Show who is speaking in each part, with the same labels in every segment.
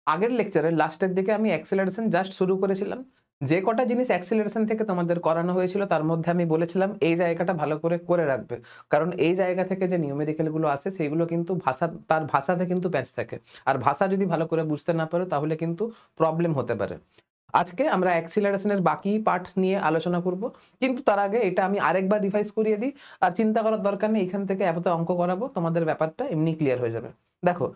Speaker 1: আগের লেকচারের লাস্টের দিকে আমি অ্যাক্সেলারেশন জাস্ট শুরু করেছিলাম। যে কটা জিনিস অ্যাক্সেলারেশন থেকে তোমাদের করানো হয়েছিল তার মধ্যে আমি বলেছিলাম এই জায়গাটা ভালো করে করে রাখবে। কারণ এই জায়গা থেকে যে নিউমেরিক্যাল গুলো আসে সেগুলো কিন্তু তার ভাষাতে কিন্তু প্যাচ থাকে। আর ভাষা যদি ভালো করে বুঝতে না পারো তাহলে কিন্তু প্রবলেম হতে পারে। আজকে আমরা অ্যাক্সিলারেশনের বাকি পার্ট নিয়ে আলোচনা করব। কিন্তু তার আগে এটা আমি আরেকবার রিভাইজ করিয়ে দিই। আর চিন্তা করার দরকার নেই এখান থেকে এত অঙ্ক করাবো, তোমাদের ব্যাপারটা এমনি ক্লিয়ার হয়ে যাবে। দেখো,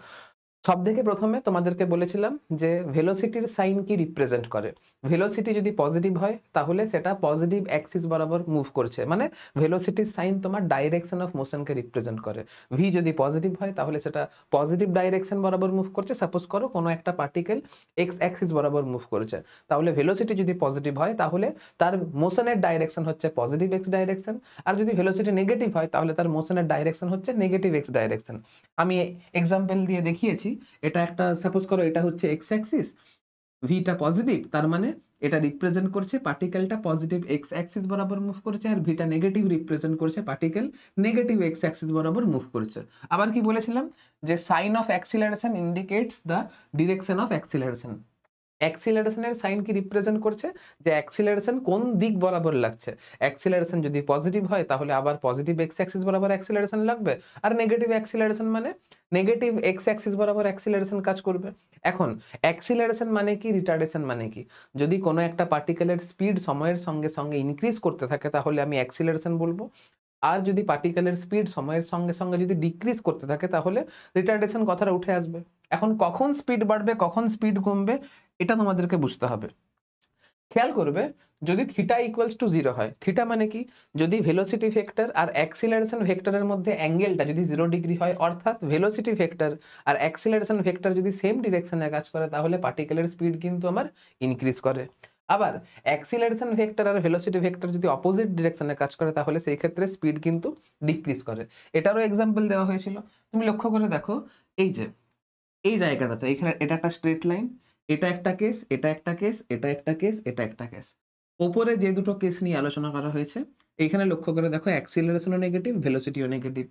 Speaker 1: সবথেকে প্রথমে তোমাদেরকে বলেছিলাম যে ভেলোসিটির সাইন কি রিপ্রেজেন্ট করে। ভেলোসিটি যদি পজিটিভ হয় তাহলে সেটা পজিটিভ অ্যাক্সিস বরাবর মুভ করছে, মানে ভেলোসিটির সাইন তোমার ডাইরেকশন অফ মোশনকে রিপ্রেজেন্ট করে। ভি যদি পজিটিভ হয় তাহলে সেটা পজিটিভ ডাইরেকশন বরাবর মুভ করছে। সাপোজ করো কোনো একটা পার্টিকেল এক্স অ্যাক্সিস বরাবর মুভ করছে, তাহলে ভেলোসিটি যদি পজিটিভ হয় তাহলে তার মোশনের ডাইরেকশন হচ্ছে পজিটিভ এক্স ডাইরেকশন। আর যদি ভেলোসিটি নেগেটিভ হয় তাহলে তার মোশনের ডাইরেকশন হচ্ছে নেগেটিভ এক্স ডাইরেকশন। আমি এক্সাম্পল দিয়ে দেখিয়েছি। এটা একটা সাপোজ করো এটা হচ্ছে এক্স অ্যাক্সিস, ভিটা পজিটিভ, তার মানে এটা রিপ্রেজেন্ট করছে পার্টিকেলটা পজিটিভ এক্স অ্যাক্সিস বরাবর মুভ করছে, আর ভিটা নেগেটিভ রিপ্রেজেন্ট করছে পার্টিকেল নেগেটিভ এক্স অ্যাক্সিস বরাবর মুভ করছে। আবার কি বলেছিলাম যে sign of acceleration indicates the direction of acceleration. অ্যাক্সিলারেশনের সাইন কি রিপ্রেজেন্ট করছে যে অ্যাক্সিলারেশন কোন দিক বরাবর লাগছে। অ্যাক্সিলারেশন যদি পজিটিভ হয় তাহলে আবার পজিটিভ এক্স অ্যাক্সিস বরাবর অ্যাক্সিলারেশন লাগবে, আর নেগেটিভ অ্যাক্সিলারেশন মানে নেগেটিভ এক্স অ্যাক্সিস বরাবর অ্যাক্সিলারেশন কাজ করবে। এখন অ্যাক্সিলারেশন মানে কি, রিটার্ডেশন মানে কি? যদি কোনো একটা পার্টিকেলের স্পিড সময়ের সঙ্গে সঙ্গে ইনক্রিজ করতে থাকে তাহলে আমি অ্যাক্সিলারেশন বলবো। আর যদি পার্টিকেলের স্পিড সময়ের সঙ্গে সঙ্গে যদি ডিক্রিজ করতে থাকে তাহলে রিটার্ডেশন কথাটা উঠে আসবে। এখন কখন স্পিড বাড়বে কখন স্পিড কমবে এটা তোমাদেরকে বুঝতে হবে। খেয়াল করবে, যদি থিটা ইকুয়ালস টু 0 হয়, থিটা মানে কি, যদি ভেলোসিটি ভেক্টর আর অ্যাক্সিলারেশন ভেক্টরের মধ্যে অ্যাঙ্গেলটা যদি 0 ডিগ্রি হয়, অর্থাৎ ভেলোসিটি ভেক্টর আর অ্যাক্সিলারেশন ভেক্টর যদি সেম ডিরেকশনে কাজ করে তাহলে পার্টিকেলের স্পিড কিন্তু আমার ইনক্রিজ করে। আবার অ্যাক্সিলারেশন ভেক্টর আর ভেলোসিটি ভেক্টর যদি অপোজিট ডিরেকশনে কাজ করে তাহলে সেই ক্ষেত্রে স্পিড কিন্তু ডিক্রিজ করে। এটারও এক্সাম্পল দেওয়া হয়েছিল। তুমি লক্ষ্য করে দেখো, এই যে এই জায়গাটাতে এখানে এটা একটা স্ট্রেট লাইন, এটা একটা কেস, এটা একটা কেস, এটা একটা কেস, এটা একটা কেস। ওপরে যে দুটো কেস নিয়ে আলোচনা করা হয়েছে এইখানে লক্ষ্য করে দেখো অ্যাক্সিলারেশনও নেগেটিভ, ভেলোসিটিও নেগেটিভ।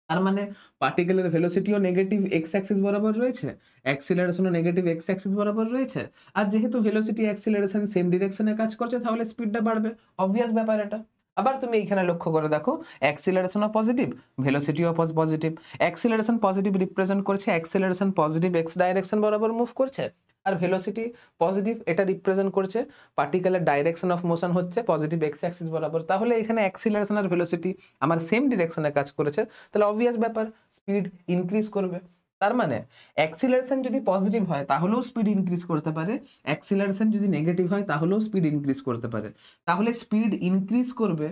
Speaker 1: তার মানে পার্টিকেলের ভেলোসিটিও নেগেটিভ এক্স অ্যাক্সিস বরাবর রয়েছে, অ্যাক্সিলারেশনও নেগেটিভ এক্স অ্যাক্সিস বরাবর রয়েছে। আর যেহেতু ভেলোসিটি অ্যাক্সিলারেশন সেম ডিরেকশনে কাজ করছে তাহলে স্পিডটা বাড়বে। অবভিয়াস ব্যাপার এটা। আবার তুমি এইখানে লক্ষ্য করে দেখো অ্যাক্সিলারেশনও পজিটিভ, ভেলোসিটিও পজিটিভ। অ্যাক্সিলারেশন পজিটিভ রিপ্রেজেন্ট করছে অ্যাক্সিলারেশন পজিটিভ এক্স ডাইরেকশন বরাবর মুভ করছে, আর ভেলোসিটি পজিটিভ এটা রিপ্রেজেন্ট করছে পার্টিকেলের ডাইরেকশন অফ মোশন হচ্ছে পজিটিভ এক্স অ্যাক্সিস বরাবর। তাহলে এখানে অ্যাক্সিলারেশন আর ভেলোসিটি আমার সেম ডিরেকশনে কাজ করেছে, তাহলে অবভিয়াস ব্যাপার স্পিড ইনক্রিজ করবে। তার মানে অ্যাক্সিলারেশন যদি পজিটিভ হয় তাহলেও স্পিড ইনক্রিজ করতে পারে, অ্যাক্সিলারেশন যদি নেগেটিভ হয় তাহলেও স্পিড ইনক্রিজ করতে পারে। তাহলে স্পিড ইনক্রিজ করবে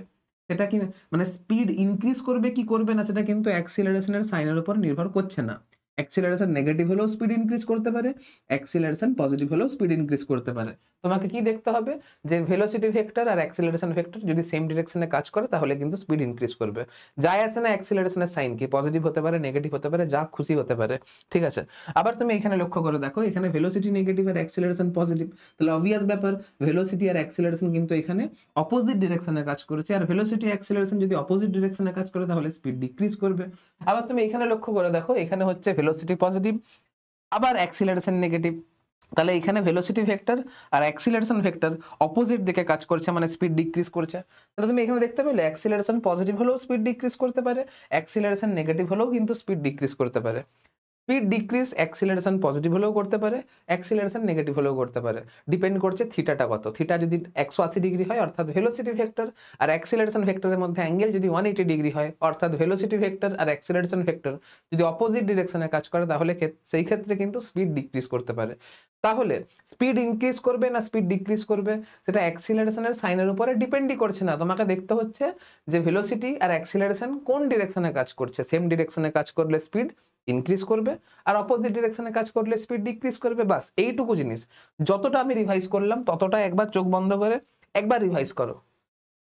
Speaker 1: সেটা কি, মানে স্পিড ইনক্রিজ করবে কি করবে না সেটা কিন্তু অ্যাক্সিলারেশনের সাইনের উপর নির্ভর করছে না। অ্যাক্সিলারেশন নেগেটিভ হলেও স্পিড ইনক্রিজ করতে পারে, অ্যাক্সিলারেশন পজিটিভ হলেও স্পিড ইনক্রিজ করতে পারে। তোমাকে কি দেখতে হবে যে ভেলোসিটি ভেক্টর আর অ্যাক্সিলারেশন ভেক্টর যদি সেম ডিরেকশনে কাজ করে তাহলে কিন্তু স্পিড ইনক্রিজ করবে। যায় আসে না অ্যাক্সিলারেশনের সাইন কি, পজিটিভ হতে পারে নেগেটিভ হতে পারে যা খুশি হতে পারে। ঠিক আছে, আবার তুমি এখানে লক্ষ্য করে দেখো এখানে ভেলোসিটি নেগেটিভ আর অ্যাক্সিলারেশন পজিটিভ, তাহলে অবভিয়াস ব্যাপার ভেলোসিটি আর অ্যাক্সিলারেশন কিন্তু এখানে অপোজিট ডিরেকশনে কাজ করেছে, আর ভেলোসিটি অ্যাক্সিলারেশন যদি অপোজিট ডিরেকশনে কাজ করে তাহলে স্পিড ডিক্রিজ করবে। আবার তুমি এখানে লক্ষ্য করে দেখো এখানে হচ্ছে ভেলোসিটি পজিটিভ আবার অ্যাক্সিলারেশন নেগেটিভ, তাহলে এখানে ভেলোসিটি ভেক্টর আর অ্যাক্সিলারেশন ভেক্টর অপোজিট দিকে কাজ করছে মানে স্পিড ডিক্রিজ করছে। তাহলে তুমি এখানে দেখতে পেলে অ্যাক্সিলারেশন পজিটিভ হলেও স্পিড ডিক্রিজ করতে পারে, অ্যাক্সিলারেশন নেগেটিভ হলেও কিন্তু স্পিড ডিক্রিজ করতে পারে। স্পিড ডিক্রিজ অ্যাক্সিলারেশন পজিটিভ হলেও করতে পারে, অ্যাক্সিলারেশন নেগেটিভ হলেও করতে পারে। ডিপেন্ড করছে থিটাটা কত। থিটা যদি 180 ডিগ্রি হয় অর্থাৎ ভেলোসিটি ভেক্টর, আর অ্যাক্সিলারেশন ভেক্টরের মধ্যে অ্যাঙ্গেল যদি 180 ডিগ্রি হয় অর্থাৎ ভেলোসিটি ভেক্টর আর অ্যাক্সিলারেশন ভেক্টর যদি অপোজিট ডিরেকশনে কাজ করে তাহলে সেই ক্ষেত্রে কিন্তু স্পিড ডিক্রিজ করতে পারে। তাহলে স্পিড ইনক্রিজ করবে না স্পিড ডিক্রিজ করবে সেটা অ্যাক্সিলারেশনের সাইনের উপরে ডিপেন্ডই করছে না। তোমাকে দেখতে হচ্ছে যে ভেলোসিটি আর অ্যাক্সিলারেশন কোন ডিরেকশনে কাজ করছে। সেম ডিরেকশনে কাজ করলে স্পিড ইনক্রিজ করবে, আর অপোজিট ডিরেকশনে কাজ করলে স্পিড ডিক্রিজ করবে। বাস এইটুকু জিনিস। যতটা আমি রিভাইজ করলাম ততটা একবার চোখ বন্ধ করে একবার রিভাইজ করো,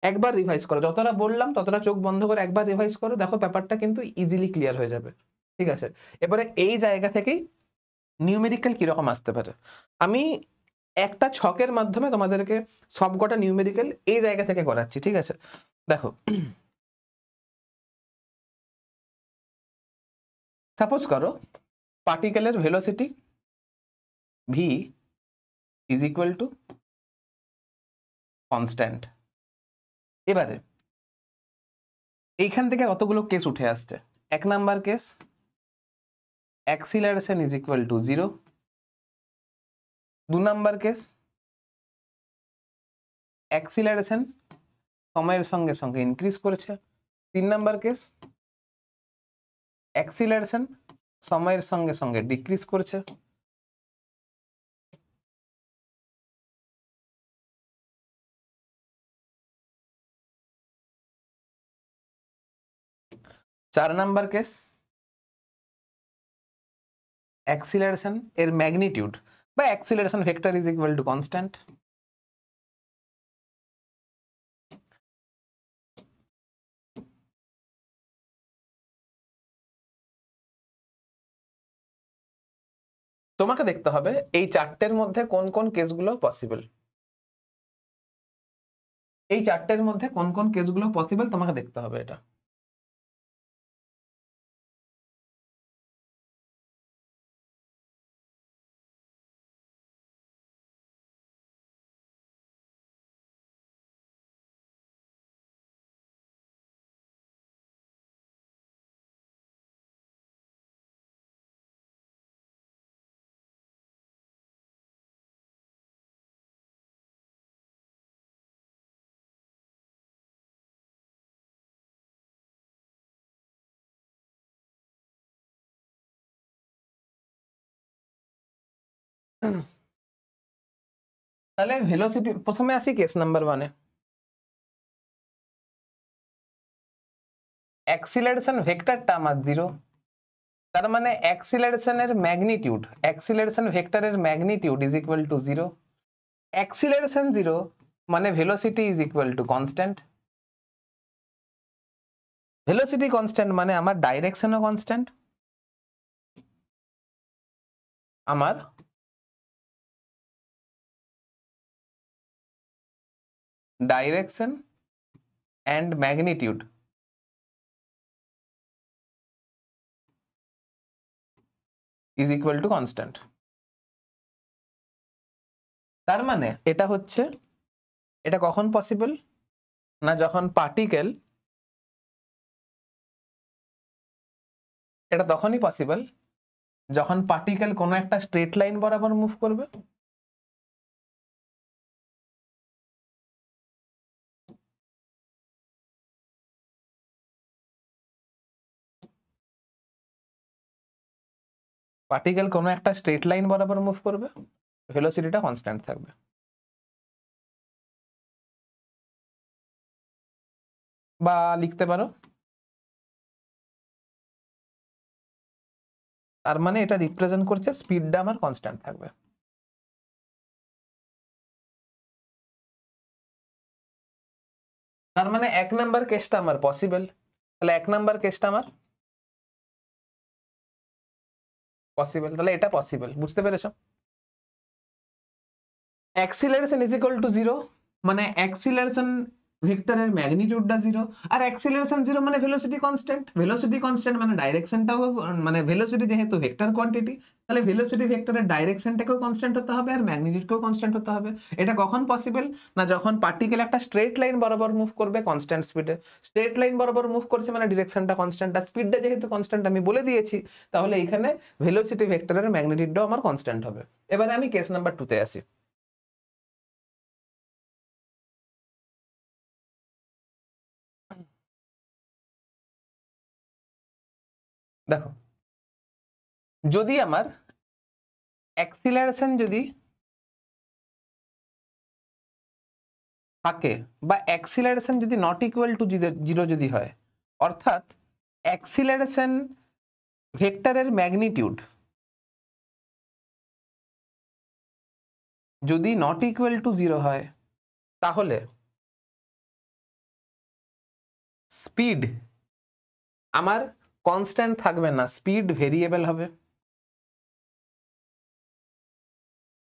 Speaker 1: একবার রিভাইজ করো। যতটা বললাম ততটা চোখ বন্ধ করে একবার রিভাইজ করো, দেখো ব্যাপারটা কিন্তু ইজিলি ক্লিয়ার হয়ে যাবে। ঠিক আছে, এবারে এই জায়গা থেকেই নিউমেরিক্যাল কিরকম আসতে পারে আমি একটা ছকের মাধ্যমে তোমাদেরকে সবকটা নিউমেরিক্যাল এই জায়গা থেকে করাচ্ছি। ঠিক আছে, দেখো সাপোজ করো পার্টিকেলের velocity v is equal to constant. এবারে এইখান থেকে কতগুলো কেস উঠে আসছে। 1 number case, acceleration is equal to 0। 2 number case, acceleration সময়ের সঙ্গে সঙ্গে ইনক্রিজ করেছে। 3 নাম্বার কেস, অ্যাক্সিলারেশন সময়ের সঙ্গে সঙ্গে ডিক্রিজ করেছে। 4 নাম্বার কেস, অ্যাক্সিলারেশন এর ম্যাগনিটিউড বা acceleration vector is equal to constant. তোমাকে দেখতে হবে এই চারটের মধ্যে কোন কোন কেসগুলো পসিবল। এই চারটের মধ্যে কোন কোন কেসগুলো পসিবল তোমাকে দেখতে হবে এটা। তাহলে ভেলোসিটি প্রথমে আসি কেস নাম্বার 1-এ। অ্যাক্সিলারেশন ভেক্টরটা আমার 0, তার মানে অ্যাক্সিলারেশনের ম্যাগনিটিউড, অ্যাক্সিলারেশন ভেক্টরের magnitude is equal to 0। Acceleration 0 মানে velocity is equal to constant. Velocity constant মানে আমার ডাইরেকশনও কনস্ট্যান্ট। আমার direction and magnitude is equal to constant. তার মানে এটা হচ্ছে, এটা কখন পসিবল না যখন পার্টিকেল, এটা তখনই পসিবল যখন পার্টিকেল কোনো একটা স্ট্রেট লাইন বরাবর মুভ করবে। পার্টিকেল কোনো একটা স্ট্রেট লাইন বরাবর মুভ করবে, ভেলোসিটিটা কনস্ট্যান্ট থাকবে। বা লিখতে পারো, তার মানে এটা রিপ্রেজেন্ট করছে স্পিডটা আমার কনস্ট্যান্ট থাকবে। তার মানে 1 নাম্বার কেসটা আমার পসিবল। তাহলে 1 নাম্বার কেসটা আমার পসিবল, তাহলে এটা পসিবল। বুঝতে পেরেছো? অ্যাক্সিলারেশন ইজ ইকুয়াল টু 0 মানে অ্যাক্সিলারেশন ভেক্টরের ম্যাগনিটিউডটা 0, আর অ্যাক্সিলারেশন 0 মানে ভেলোসিটি কনস্ট্যান্ট। ভেলোসিটি কনস্ট্যান্ট মানে ডাইরেকশনটাও, মানে ভেলোসিটি যেহেতু ভেক্টর কোয়ান্টিটি, তাহলে ভেলোসিটি ভেক্টরের ডাইরেকশনটাকেও কনস্ট্যান্ট হতে হবে আর ম্যাগনিটিউডকেও কনস্ট্যান্ট হতে হবে। এটা কখন পসিবল না যখন পার্টিকেল একটা স্ট্রেট লাইন বরাবর মুভ করবে কনস্ট্যান্ট স্পিডে। স্ট্রেট লাইন বরাবর মুভ করছে মানে ডিরেকশনটা কনস্ট্যান্ট, আর স্পিডটা যেহেতু কনস্ট্যান্ট আমি বলে দিয়েছি, তাহলে এখানে ভেলোসিটি ভেক্টরের ম্যাগনিটিউডটাও আমার কনস্ট্যান্ট হবে। এবারে আমি কেস নাম্বার 2-তে আসি। দেখো, যদি আমার অ্যাক্সিলারেশন যদি থাকে বা অ্যাক্সিলারেশন যদি নট ইকুয়াল টু 0 যদি হয়, অর্থাৎ অ্যাক্সিলারেশন ভেক্টরের ম্যাগনিটিউড যদি নট ইকুয়াল টু 0 হয়, তাহলে স্পিড আমার কনস্ট্যান্ট থাকবে না, স্পিড ভেরিয়েবল হবে।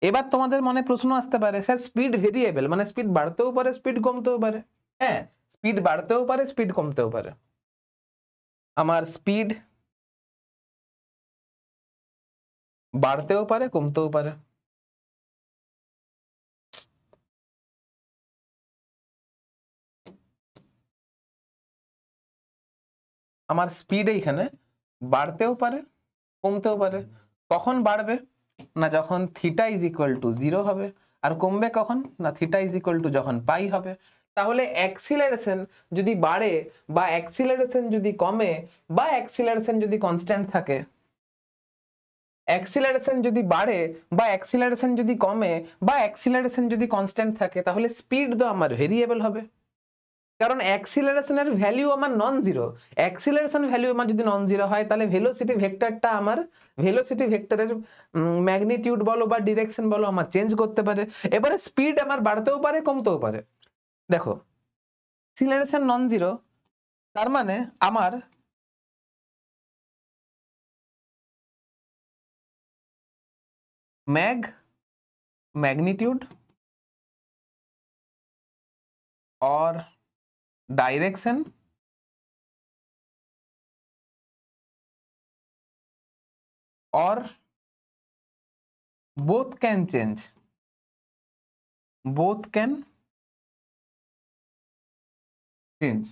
Speaker 1: এবার তোমাদের মনে প্রশ্ন আসতে পারে, স্যার স্পিড ভেরিয়েবল মানে স্পিড বাড়তেও পারে স্পিড কমতেও পারে। হ্যাঁ, স্পিড বাড়তেও পারে স্পিড কমতেও পারে। আমার স্পিড বাড়তেও পারে কমতেও পারে। আমার স্পিড এইখানে বাড়তেও পারে কমতেও পারে। কখন বাড়বে না যখন থিটা ইজ ইকুয়াল টু 0 হবে, আর কমবে কখন না থিটা ইজ ইকুয়াল টু যখন পাই হবে। তাহলে অ্যাক্সিলারেশন যদি বাড়ে বা অ্যাক্সিলারেশন যদি কমে বা অ্যাক্সিলারেশন যদি কনস্ট্যান্ট থাকে, অ্যাক্সিলারেশন যদি বাড়ে বা অ্যাক্সিলারেশন যদি কমে বা অ্যাক্সিলারেশন যদি কনস্ট্যান্ট থাকে, তাহলে স্পিড তো আমার ভেরিয়েবল হবে। কারণ অ্যাক্সিলারেশনের ভ্যালু আমার নন জিরো। অ্যাক্সিলারেশন ভ্যালু আমার যদি নন জিরো হয়, তাহলে ভেলোসিটি ভেক্টরটা আমার ভেলোসিটি ভেক্টরের ম্যাগনিটিউড বলো বা ডিরেকশন বলো আমার চেঞ্জ করতে পারে। এবারে স্পিড আমার বাড়তেও পারে কমতেও পারে। দেখো অ্যাক্সিলারেশন নন জিরো, তার মানে আমার मैग्नीट्यूड और डायरेक्शन और both can change, both can change।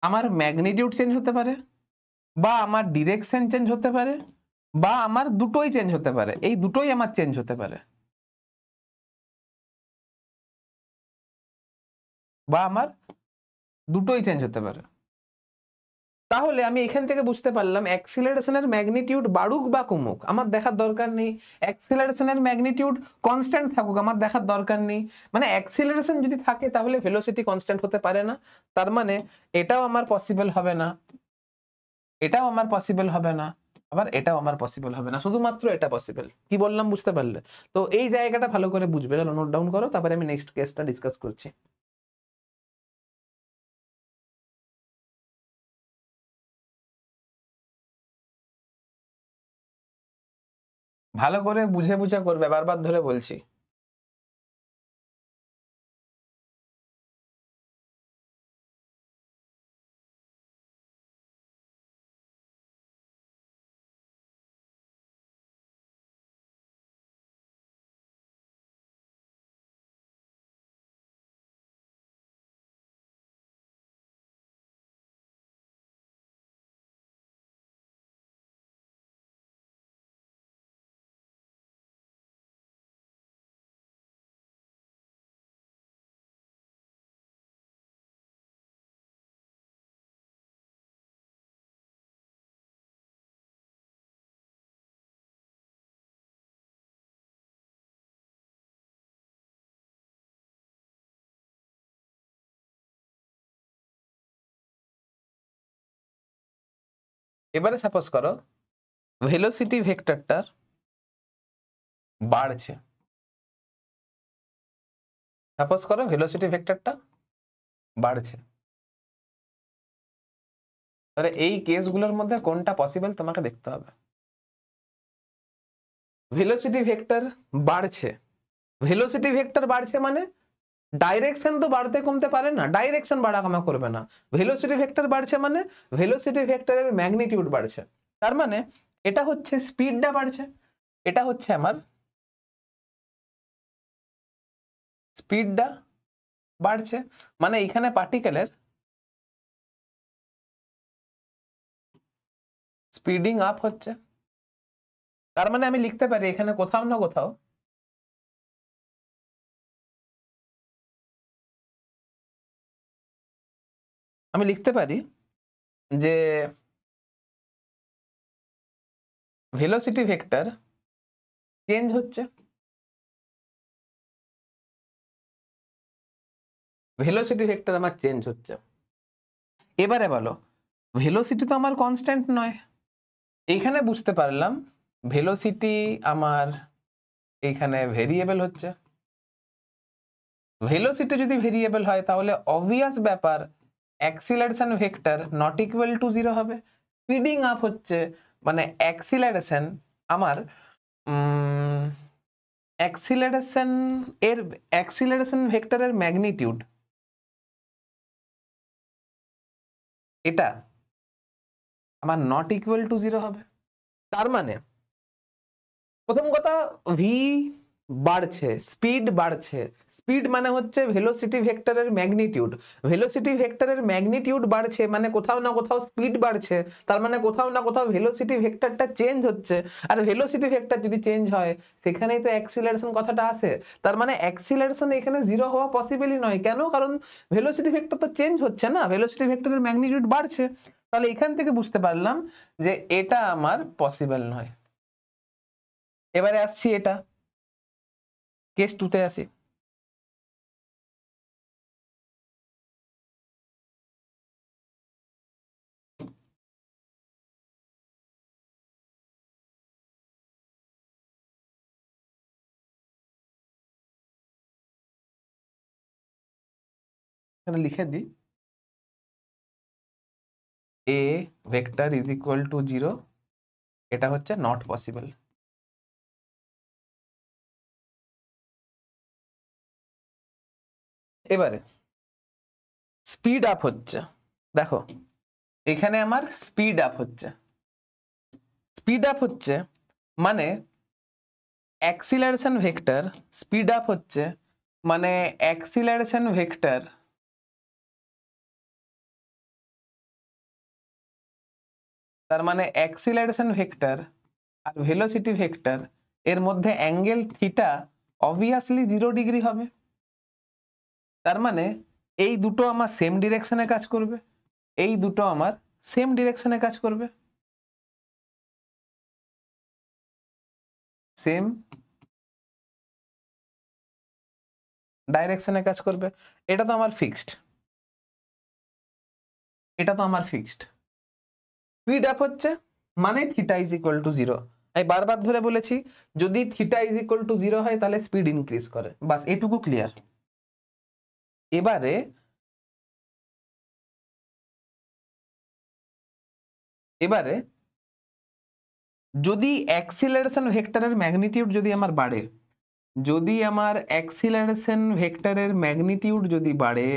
Speaker 1: আমার ম্যাগনিটিউড চেঞ্জ হতে পারে বা আমার ডিরেকশন চেঞ্জ হতে পারে বা আমার দুটোই চেঞ্জ হতে পারে, এই দুটোই আমার চেঞ্জ হতে পারে বা আমার দুটোই চেঞ্জ হতে পারে। তাহলে আমি এখান থেকে বুঝতে পারলাম অ্যাক্সিলারেশনের ম্যাগনিটিউড বাড়ুক বা কমুক আমার দেখার দরকার নেই, অ্যাক্সিলারেশনের ম্যাগনিটিউড কনস্ট্যান্ট থাকুক আমার দেখার দরকার নেই। মানে অ্যাক্সিলারেশন যদি থাকে তাহলে ভেলোসিটি কনস্ট্যান্ট হতে পারে না, তার মানে এটাও আমার পসিবল হবে না, এটাও আমার পসিবল হবে না, আবার এটাও আমার পসিবল হবে না, শুধুমাত্র এটা পসিবল। কি বললাম বুঝতে পারলে? তো এই জায়গাটা ভালো করে বুঝবে, চলো নোট ডাউন করো, তারপরে আমি নেক্সট কেসটা ডিসকাস করছি। ভালো করে বুঝে বুঝে করবে, বারবার ধরে বলছি। এবারে সাপোজ করো ভেলোসিটি ভেক্টরটার বাড়ছে, সাপোজ করো ভেলোসিটি ভেক্টরটা বাড়ছে, তাহলে এই কেসগুলোর মধ্যে কোনটা পসিবল তোমাকে দেখতে হবে। ভেলোসিটি ভেক্টর বাড়ছে, ভেলোসিটি ভেক্টর বাড়ছে মানে ডাইরেকশন তো বাড়তে কমতে পারে না, ডাইরেকশন বাড়া কমা করবে না। ভেলোসিটি ভেক্টর বাড়ছে মানে ভেলোসিটি ভেক্টরের ম্যাগনিটিউড বাড়ছে, তার মানে এটা হচ্ছে স্পিডটা বাড়ছে, এটা হচ্ছে আমার স্পিডটা বাড়ছে, মানে এখানে পার্টিকেলের স্পিডিং আপ হচ্ছে। তার মানে আমি লিখতে পারি এখানে কোথাও না কোথাও আমি লিখতে পারি যে ভেলোসিটি ভেক্টর চেঞ্জ হচ্ছে, ভেলোসিটি ভেক্টর আমার চেঞ্জ হচ্ছে। এবারে বলো ভেলোসিটি তো আমার কনস্ট্যান্ট নয়, এইখানে বুঝতে পারলাম ভেলোসিটি আমার এইখানে ভেরিয়েবল হচ্ছে। ভেলোসিটি যদি ভেরিয়েবল হয় তাহলে অবভিয়াস ব্যাপার acceleration vector not equal to 0 হবে। স্পিডিং আপ হচ্ছে মানে অ্যাক্সিলারেশন আমার অ্যাক্সিলারেশন ভেক্টরের ম্যাগনিটিউড এটা আমার নট ইকুয়াল টু 0 হবে। তার মানে প্রথম কথা ভি বাড়ছে, স্পিড বাড়ছে। স্পিড মানে হচ্ছে ভেলোসিটি ভেক্টরের ম্যাগনিটিউড। ভেলোসিটি ভেক্টরের ম্যাগনিটিউড বাড়ছে মানে কোথাও না কোথাও স্পিড বাড়ছে, তার মানে কোথাও না কোথাও ভেলোসিটি ভেক্টরটা চেঞ্জ হচ্ছে। আর ভেলোসিটি ভেক্টর যদি চেঞ্জ হয় সেখানেই তো অ্যাক্সিলারেশন কথাটা আসে। তার মানে অ্যাক্সিলারেশন এখানে জিরো হওয়া পসিবলই নয়। কেন? কারণ ভেলোসিটি ভেক্টর তো চেঞ্জ হচ্ছে না, ভেলোসিটি ভেক্টরের ম্যাগনিটিউড বাড়ছে। তাহলে এখান থেকে বুঝতে পারলাম যে এটা আমার পসিবল নয়। এবারে আসছি এটা, কেস 2 তে আসি। এখানে লিখে দিই a vector is equal to 0, এটা হচ্ছে নট পসিবল। এবারে স্পিড আপ হচ্ছে, দেখো এখানে আমার স্পিড আপ হচ্ছে। স্পিড আপ হচ্ছে মানে অ্যাক্সিলারেশন ভেক্টর, স্পিড আপ হচ্ছে মানে অ্যাক্সিলারেশন ভেক্টর তার মানে অ্যাক্সিলারেশন ভেক্টর আর ভেলোসিটি ভেক্টর এর মধ্যে অ্যাঙ্গেল থিটা অবভিয়াসলি 0 ডিগ্রি হবে। তার মানে এই দুটো আমার সেম ডিরেকশনে কাজ করবে, এই দুটো আমার সেম ডিরেকশনে কাজ করবে, সেম ডাইরেকশনে কাজ করবে। এটা তো আমার ফিক্সড, এটা তো আমার ফিক্সড। স্পিড আপ হচ্ছে মানে থিটা ইজ ইকুয়াল টু 0। আমি বারবার ধরে বলেছি যদি থিটা ইজ ইকুয়াল টু 0 হয় তাহলে স্পিড ইনক্রিজ করে, বাস এটুকু ক্লিয়ার। এবারে এবারে যদি অ্যাক্সিলারেশন ভেক্টরের ম্যাগনিটিউড যদি আমার বাড়ে, যদি আমার অ্যাক্সিলারেশন ভেক্টরের ম্যাগনিটিউড যদি বাড়ে,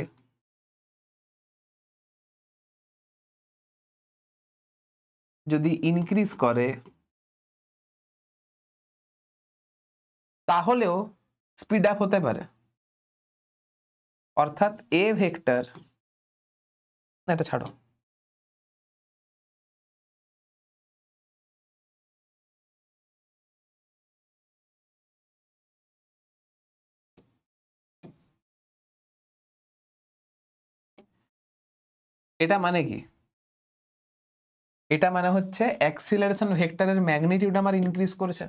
Speaker 1: যদি ইনক্রিজ করে, তাহলেও স্পিড আপ হতে পারে। অর্থাৎ এ ভেক্টর, এটা ছাড়ো, এটা মানে কি? এটা মানে হচ্ছে অ্যাক্সিলারেশন ভেক্টরের ম্যাগনিটিউড আমার ইনক্রিজ করেছে।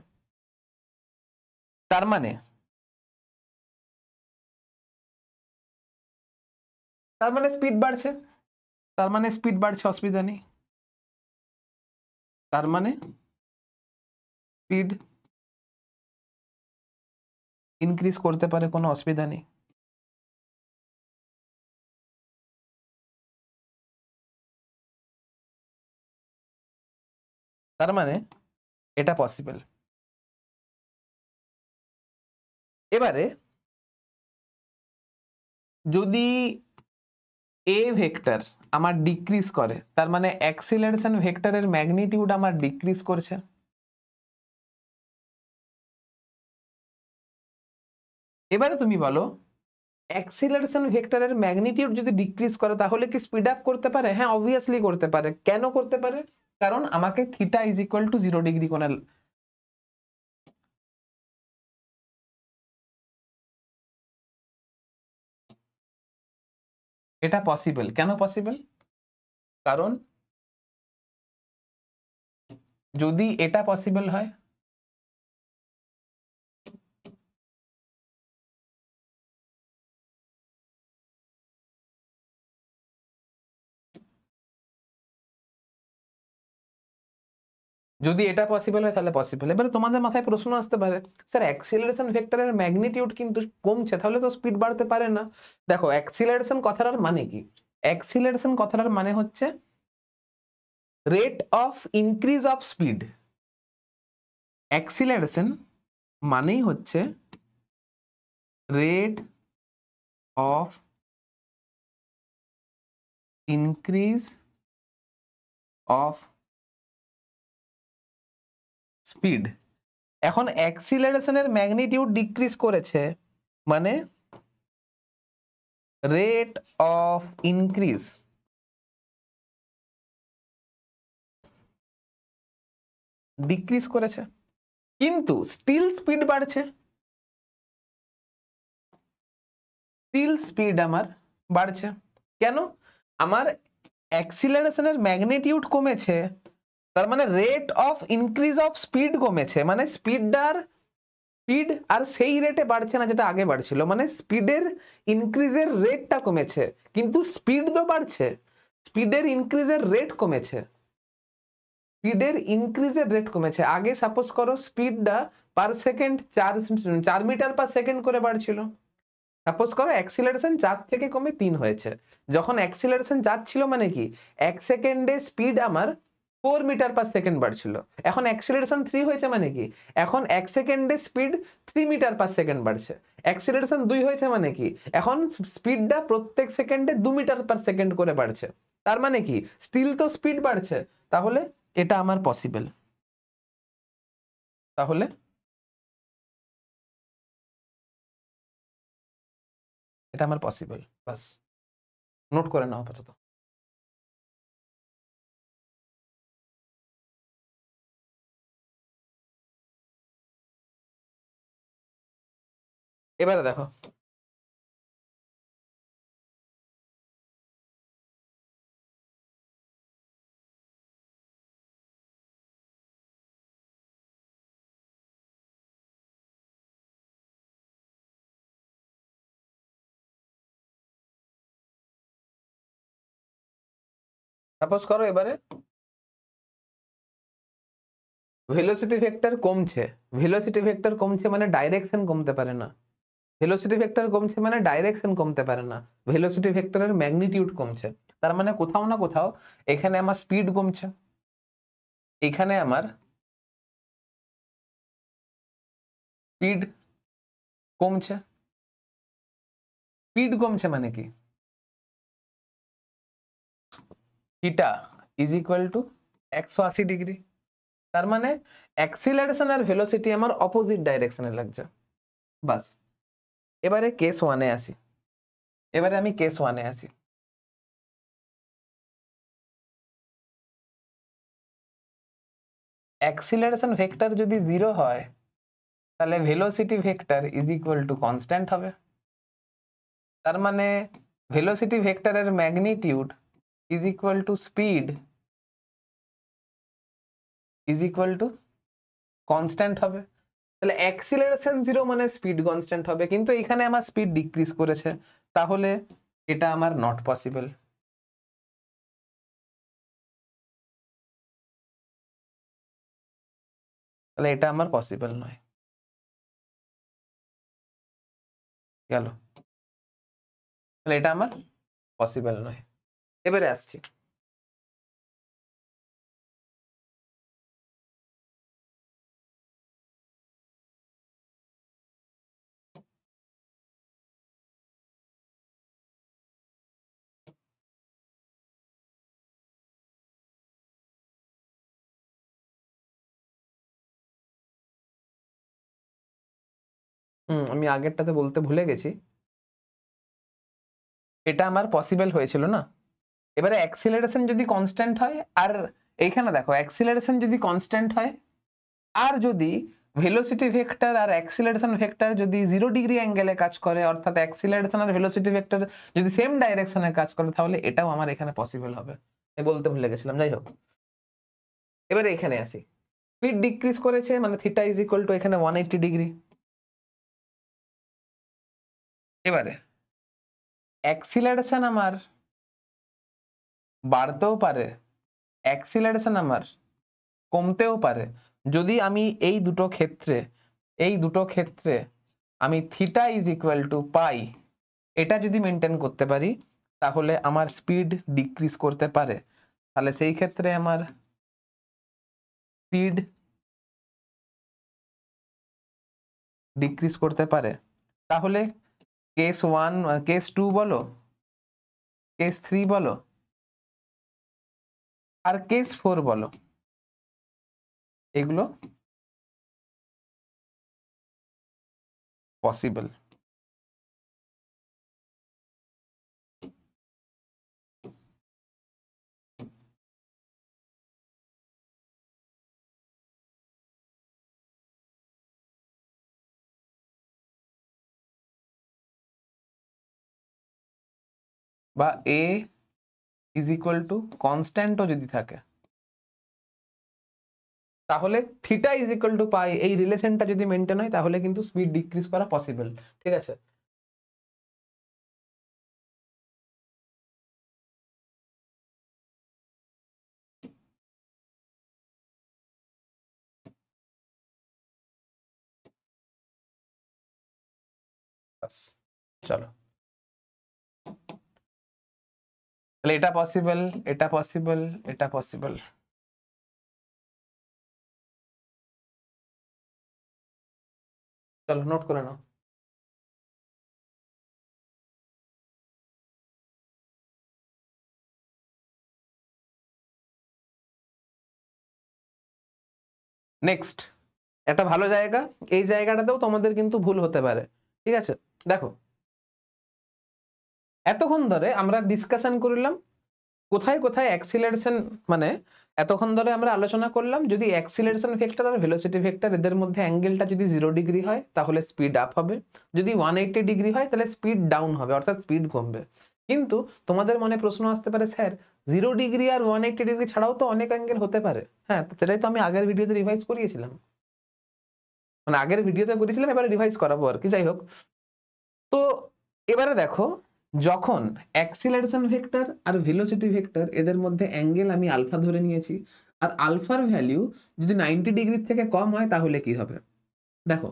Speaker 1: তার মানে স্পিড বাড়ছে, তার মানে স্পিড বাড়ছে, অসুবিধা নেই। তার মানে স্পিড ইনক্রিজ করতে পারে, কোনো অসুবিধা নেই। তার মানে এটা পসিবল। এবারে যদি এ ভেক্টর আমার ডিক্রিজ করে, তার মানে অ্যাক্সিলারেশন ভেক্টরের ম্যাগনিটিউড আমার ডিক্রিজ করছে। এবারে তুমি বলো অ্যাক্সিলারেশন ভেক্টরের ম্যাগনিটিউড যদি ডিক্রিজ করে তাহলে কি স্পিড আপ করতে পারে? হ্যাঁ, অবভিয়াসলি করতে পারে। কেন করতে পারে? কারণ আমাকে theta is equal to 0 degree কোণে, এটা পসিবল। কেন পসিবল? কারণ যদি এটা পসিবল হয়, যদি এটা পসিবল হয় তাহলে পসিবল। এবারে তোমাদের মাথায় প্রশ্ন আসতে পারে, স্যার অ্যাক্সিলারেশন ভেক্টরের ম্যাগনিটিউড কিন্তু কমছে, তাহলে তো স্পিড বাড়তে পারে না। দেখো অ্যাক্সিলারেশন কথাটার মানে কি? অ্যাক্সিলারেশন কথাটার মানে হচ্ছে rate of increase of speed. Acceleration মানেই হচ্ছে rate of increase of speed. এখন অ্যাক্সিলারেশনের ম্যাগনিটিউড ডিক্রিজ করেছে, মানে রেট অফ ইনক্রিজ ডিক্রিজ করেছে, কিন্তু স্টিল স্পিড বাড়ছে। স্টিল স্পিড আমার বাড়ছে কেন? আমার অ্যাক্সিলারেশনের ম্যাগনিটিউড কমেছে, তার মানে rate of increase of speed কমেছে, মানে স্পিড আর সেই রেটে বাড়ছে না যেটা আগে বাড়ছিল, মানে স্পিডের ইনক্রিজের রেটটা কমেছে, কিন্তু স্পিড তো বাড়ছে। স্পিডের ইনক্রিজের রেট কমেছে, স্পিডের ইনক্রিজের রেট কমেছে। আগে সাপোজ করো স্পিডটা per second 4 metre per second করে বাড়ছিল, সাপোজ করো অ্যাক্সিলারেশন 4 থেকে কমে 3 হয়েছে। যখন অ্যাক্সিলারেশন 4 ছিল মানে কি 1 সেকেন্ডে স্পিড আমার 4 মিটার পার সেকেন্ড বাড়ছিল। এখন অ্যাক্সিলারেশন 3 হয়েছে মানে কি এখন 1 সেকেন্ডে স্পিড 3 মিটার পার সেকেন্ড বাড়ছে। অ্যাক্সিলারেশন 2 হয়েছে মানে কি এখন স্পিডটা প্রত্যেক সেকেন্ডে 2 মিটার পার সেকেন্ড করে বাড়ছে। তার মানে কি স্টিল তো স্পিড বাড়ছে, তাহলে এটা আমার পসিবল। তাহলে এটা আমার পসিবল, বাস নোট করে নাও আপাতত। এবারে দেখো, সাপোজ করো এবারে ভেলোসিটি ভেক্টর কমছে। ভেলোসিটি ভেক্টর কমছে মানে ডাইরেকশন কমতে পারে না। ভেলোসিটি ভেক্টর কমছে মানে ডাইরেকশন কমতে পারে না। ভেলোসিটি ভেক্টরের ম্যাগনিটিউড কমছে, তার মানে কোথাও না কোথাও এখানে আমার স্পিড কমছে, এখানে আমার স্পিড কমছে। স্পিড কমছে মানে কি theta is equal two 180 degree. তার মানে অ্যাক্সিলারেশন আর ভেলোসিটি আমার অপোজিট ডাইরেকশনে লাগছে, বাস। এবারে কেস 1-এ আসি। এবারে আমি কেস 1-এ আসি। অ্যাক্সিলারেশন ভেক্টর যদি 0 হয় তাহলে velocity vector is equal to constant হবে। তার মানে ভেলোসিটি ভেক্টরের magnitude is equal two speed is equal to constant হবে। তাহলে অ্যাক্সিলারেশন 0 মানে স্পিড কনস্ট্যান্ট হবে, কিন্তু এখানে আমার স্পিড ডিক্রিজ করেছে, তাহলে এটা আমার নট পসিবল। তাহলে এটা আমার পসিবল নয়, গেল। তাহলে এটা আমার পসিবল নয়। এবারে আসছি, আমি আগেরটাতে বলতে ভুলে গেছি, এটা আমার পসিবল হয়েছিল না। এবারে অ্যাক্সিলারেশন যদি কনস্ট্যান্ট হয়, আর এইখানে দেখো অ্যাক্সিলারেশন যদি কনস্ট্যান্ট হয়, আর যদি ভেলোসিটি ভেক্টর আর অ্যাক্সিলারেশন ভেক্টর যদি 0 ডিগ্রি অ্যাঙ্গেলে কাজ করে, অর্থাৎ অ্যাক্সিলারেশন আর ভেলোসিটি ভেক্টর যদি সেম ডাইরেকশনে কাজ করে, তাহলে এটাও আমার এখানে পসিবল হবে। আমি বলতে ভুলে গেছিলাম, যাই হোক। এবারে এখানে আসি, স্পিড ডিক্রিজ করেছে মানে থিটা ইজ ইকুয়াল টু এখানে 180 ডিগ্রি। এবারে অ্যাক্সিলারেশন আমার বাড়তেও পারে, অ্যাক্সিলারেশন আমার কমতেও পারে, যদি আমি এই দুটো ক্ষেত্রে আমি থিটা ইজ ইকুয়াল টু পাই এটা যদি মেনটেন করতে পারি, তাহলে আমার স্পিড ডিক্রিজ করতে পারে। তাহলে সেই ক্ষেত্রে আমার স্পিড ডিক্রিজ করতে পারে। তাহলে কেস 1 কেস 2 বলো, কেস 3 বলো, আর কেস 4 বলো, এগুলো পসিবল। বা এ ইজ ইকুয়াল টু কনস্ট্যান্টও যদি থাকে, তাহলে থিটা ইজ ইকুয়াল টু পাই, এই রিলেশনটা যদি মেনটেন হয় তাহলে কিন্তু স্পিড ডিক্রিজ করা পসিবল। ঠিক আছে, বাস চলো, তাহলে এটা পসিবল, এটা পসিবল, এটা পসিবল। চলো নোট করে নাও। নেক্সট একটা ভালো জায়গা, এই জায়গাটাতেও তোমাদের কিন্তু ভুল হতে পারে। ঠিক আছে, দেখো এতক্ষণ ধরে আমরা ডিসকাশন করলাম কোথায় কোথায় অ্যাক্সিলারেশন, মানে এতক্ষণ ধরে আমরা আলোচনা করলাম যদি অ্যাক্সিলারেশন ভেক্টর আর ভেলোসিটি ভেক্টর এদের মধ্যে অ্যাঙ্গেলটা যদি 0 ডিগ্রি হয় তাহলে স্পিড আপ হবে, যদি 180 ডিগ্রি হয় তাহলে স্পিড ডাউন হবে, অর্থাৎ স্পিড কমবে। কিন্তু তোমাদের মনে প্রশ্ন আসতে পারে, স্যার 0 ডিগ্রি আর 180 ডিগ্রি ছাড়াও তো অনেক অ্যাঙ্গেল হতে পারে। হ্যাঁ, সেটাই তো আমি আগের ভিডিওতে রিভাইজ করিয়েছিলাম, মানে আগের ভিডিওতে করেছিলাম, এবারে রিভাইজ করাবো আর কি। যাই হোক, তো এবারে দেখো যখন অ্যাক্সিলারেশন ভেক্টর আর ভেলোসিটি ভেক্টর এদের মধ্যে অ্যাঙ্গেল আমি আলফা ধরে নিয়েছি, আর আলফার ভ্যালু যদি 90 ডিগ্রির থেকে কম হয় তাহলে কি হবে। দেখো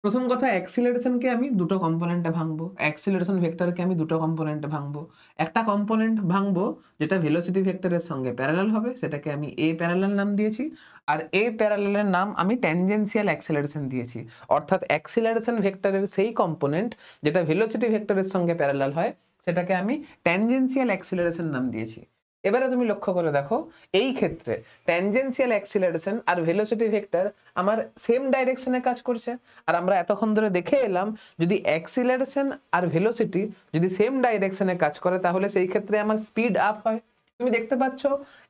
Speaker 1: প্রথম কথা, অ্যাক্সিলারেশনকে আমি দুটো কম্পোনেন্টে ভাঙবো, অ্যাক্সিলারেশন ভেক্টরকে আমি দুটো কম্পোনেন্টে ভাঙবো। একটা কম্পোনেন্ট ভাঙবো যেটা ভেলোসিটি ভেক্টরের সঙ্গে প্যারালাল হবে, সেটাকে আমি এ প্যারালাল নাম দিয়েছি, আর এ প্যারালালের নাম আমি ট্যানজেনশিয়াল অ্যাক্সিলারেশন দিয়েছি। অর্থাৎ অ্যাক্সিলারেশন ভেক্টরের সেই কম্পোনেন্ট যেটা ভেলোসিটি ভেক্টরের সঙ্গে প্যারালাল হয় সেটাকে আমি ট্যানজেনশিয়াল অ্যাক্সিলারেশন নাম দিয়েছি। এবারে তুমি লক্ষ্য করে দেখো, এই ক্ষেত্রে ট্যানজেনশিয়াল অ্যাক্সিলারেশন আর ভেলোসিটি ভেক্টর আমার সেম ডাইরেকশনে কাজ করছে। আর আমরা এতক্ষণ ধরে দেখে এলাম যদি অ্যাক্সিলারেশন আর ভেলোসিটি যদি সেম ডাইরেকশনে কাজ করে তাহলে সেই ক্ষেত্রে আমার স্পিড আপ হয়। তুমি দেখতে পাচ্ছ